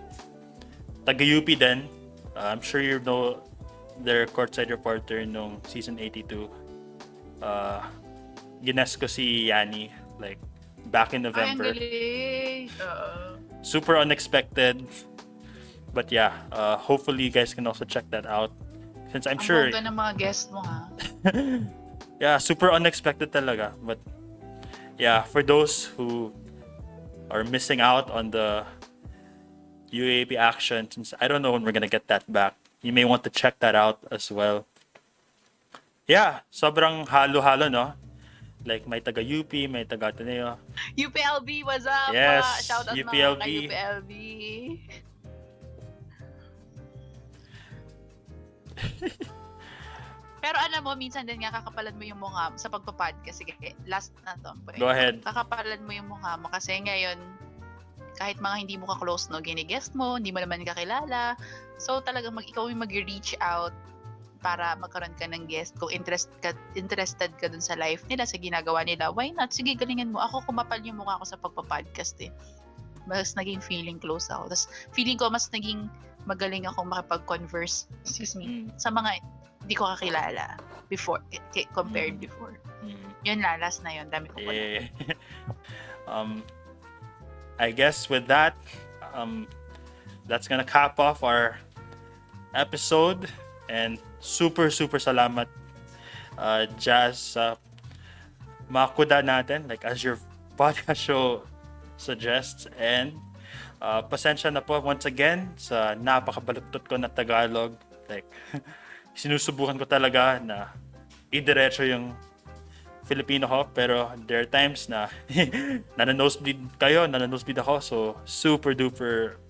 taga-UP din. I'm sure you know their courtside reporter nung season 82. Gines ko si Yanni, like back in November. Super unexpected. But yeah, hopefully you guys can also check that out. Since I'm sure... Ang ng mga guests mo, ha? Yeah, super unexpected talaga. But yeah, for those who are missing out on the UAP action, since I don't know when we're gonna get that back, you may want to check that out as well. Yeah, sobrang halo-halo, no? Like, may taga-UP, may taga-Ateneo. UPLB, what's up? Yes, shout out UPLB. mga ka-UPLB. Pero alam mo, minsan din nga kakapalan mo yung mukha mo sa pagpa-podcast. Sige, last na to. Go ahead. Kakapalan mo yung mukha mo kasi ngayon, kahit mga hindi mo ka-close, no, gini-guest mo, hindi mo naman kakilala. So, talagang ikaw yung mag-reach out para magkaroon ka ng guest. Kung interested ka dun sa life nila, sa ginagawa nila, why not? Sige, galingan mo. Ako, kumapal yung mukha ko sa pagpa-podcast eh. Mas naging feeling close ako. Tapos, feeling ko mas naging magaling ako makipag-converse, sa mga hindi ko kakilala before, compared before. Yun na, last na yun. Dami ko pa. I guess with that, that's gonna cap off our episode. And super salamat, Jazz, sa mga kuda natin, like as your podcast show suggests. And pasensya na po once again sa napakabaluktot ko na Tagalog. Like, sinusubukan ko talaga na idiretso yung Filipino ko, pero there are times na nananosebleed kayo, nananosebleed ako, so super duper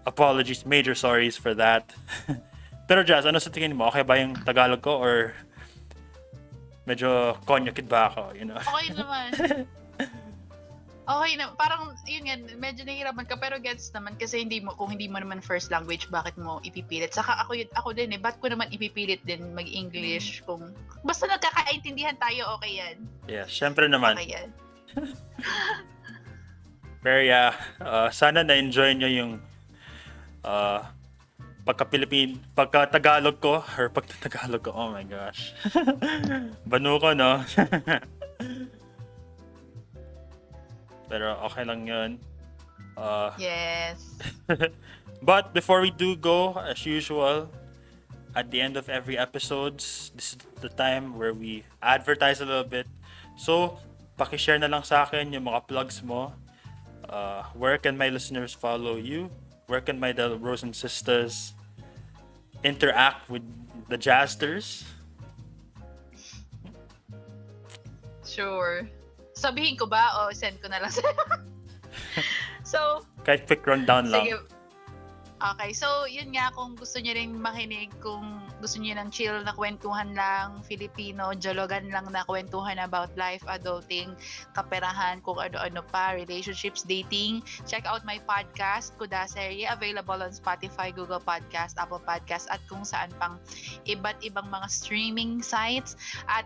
apologies, major sorries for that. Pero Jazz, ano sa tingin mo? Okay ba yung Tagalog ko or medyo konyakid ba ako, you know? Okay naman. Okay na, parang yun nga, medyo nahihirapan ka pero gets naman kasi kung hindi mo naman first language, bakit mo ipipilit? Saka ako din eh, ba't ko naman ipipilit din mag-English kung basta nagkakaintindihan tayo, okay yan. Yeah, syempre naman. Okay yan. Pero yeah, sana na-enjoy nyo yung pagka-Tagalog ko or pagka-Tagalog ko. Oh my gosh. Banu ko, no? Pero okay lang yun. Yes. But before we do go, as usual, at the end of every episodes, this is the time where we advertise a little bit. So, pakishare na lang sa akin yung mga plugs mo. Where can my listeners follow you? Where can my Del Rose and Sistas interact with the Jazzters? Sure. Sabihin ko ba o send ko na lang sa'yo? So, Kahit quick rundown lang. sige. Okay, so yun nga, kung gusto niyo ring makinig, kung gusto niyo ng chill na kwentuhan lang, Filipino, jologan lang na kwentuhan about life, adulting, kaperahan, kung ano-ano pa, relationships, dating, check out my podcast, Kuda Serye, available on Spotify, Google Podcast, Apple Podcast, at kung saan pang iba't ibang mga streaming sites. At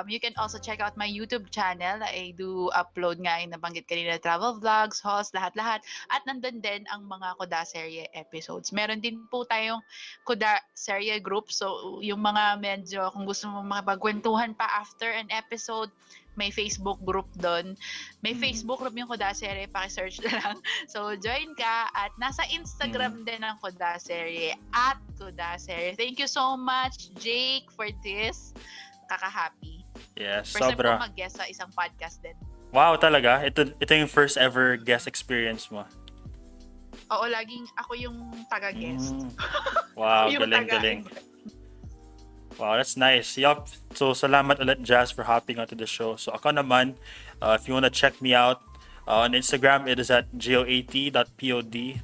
you can also check out my YouTube channel. I do upload nga yung nabanggit kanina, travel vlogs, hauls, lahat-lahat. At nandun din ang mga Kuda Serye episodes. Meron din po tayong Kuda Serye group. So, yung mga medyo, kung gusto mo makapagkwentuhan pa after an episode, may Facebook group doon. May Facebook group yung Kuda Serye, paki-search na lang. So, join ka. At nasa Instagram din ang Kuda Serye, at Kuda Serye. Thank you so much, Jake, for this. Kaka-happy. Yes, First time sobra. ko mag-guest sa isang podcast din. Wow, talaga? Ito yung first ever guest experience mo. Oo, laging ako yung taga-guest. Wow, Yung galing. Wow, that's nice. Yup. So, salamat ulit, Jazz, for hopping onto the show. So, ako naman, if you wanna check me out, on Instagram, it is at joat.pod.dlro.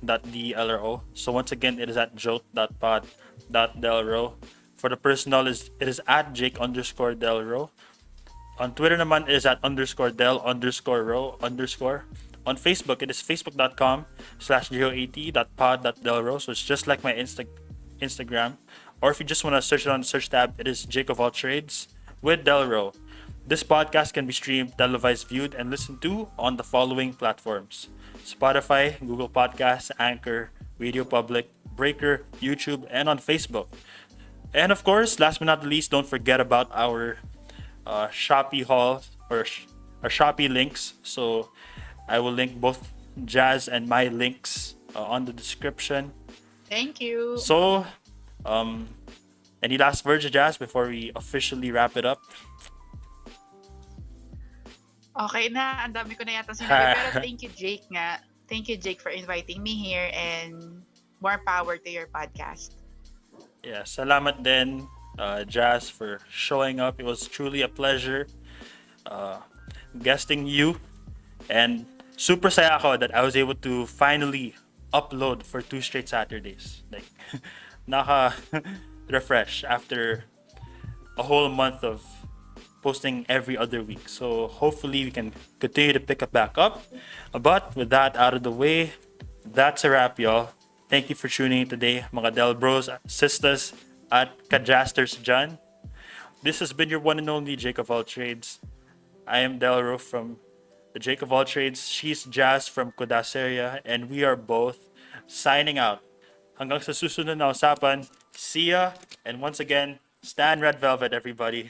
So, once again, it is at joat.pod.delro. For the personal, it is at Jake_Delro. On Twitter naman, it is at _Del_Ro_. On Facebook, it is facebook.com/joat.pod.delro. So it's just like my Instagram. Or if you just want to search it on the search tab, it is Jake of All Trades with Delro. This podcast can be streamed, televised, viewed, and listened to on the following platforms: Spotify, Google Podcasts, Anchor, Radio Public, Breaker, YouTube, and on Facebook. And of course, last but not least, don't forget about our Shopee haul or our Shopee links. So I will link both Jazz and my links on the description. Thank you. So, any last words, Jazz, before we officially wrap it up? Okay na, ang dami ko na yata sinabi. Pero thank you, Jake nga. Thank you, Jake, for inviting me here, and more power to your podcast. Yeah, salamat din, Jazz, for showing up. It was truly a pleasure guesting you. And super saya ako that I was able to finally upload for 2 straight Saturdays. Like, naka-refresh after a whole month of posting every other week. So hopefully we can continue to pick up back up. But with that out of the way, that's a wrap, y'all. Thank you for tuning in today, mga Del Bros, Sistas, at Jazzters dyan. This has been your one and only Jake of All Trades. I am Delro from the Jake of All Trades. She's Jazz from Kuda Serye, and we are both signing out. Hanggang sa susunod na usapan. See ya, and once again, stand Red Velvet, everybody.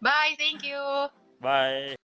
Bye, thank you. Bye.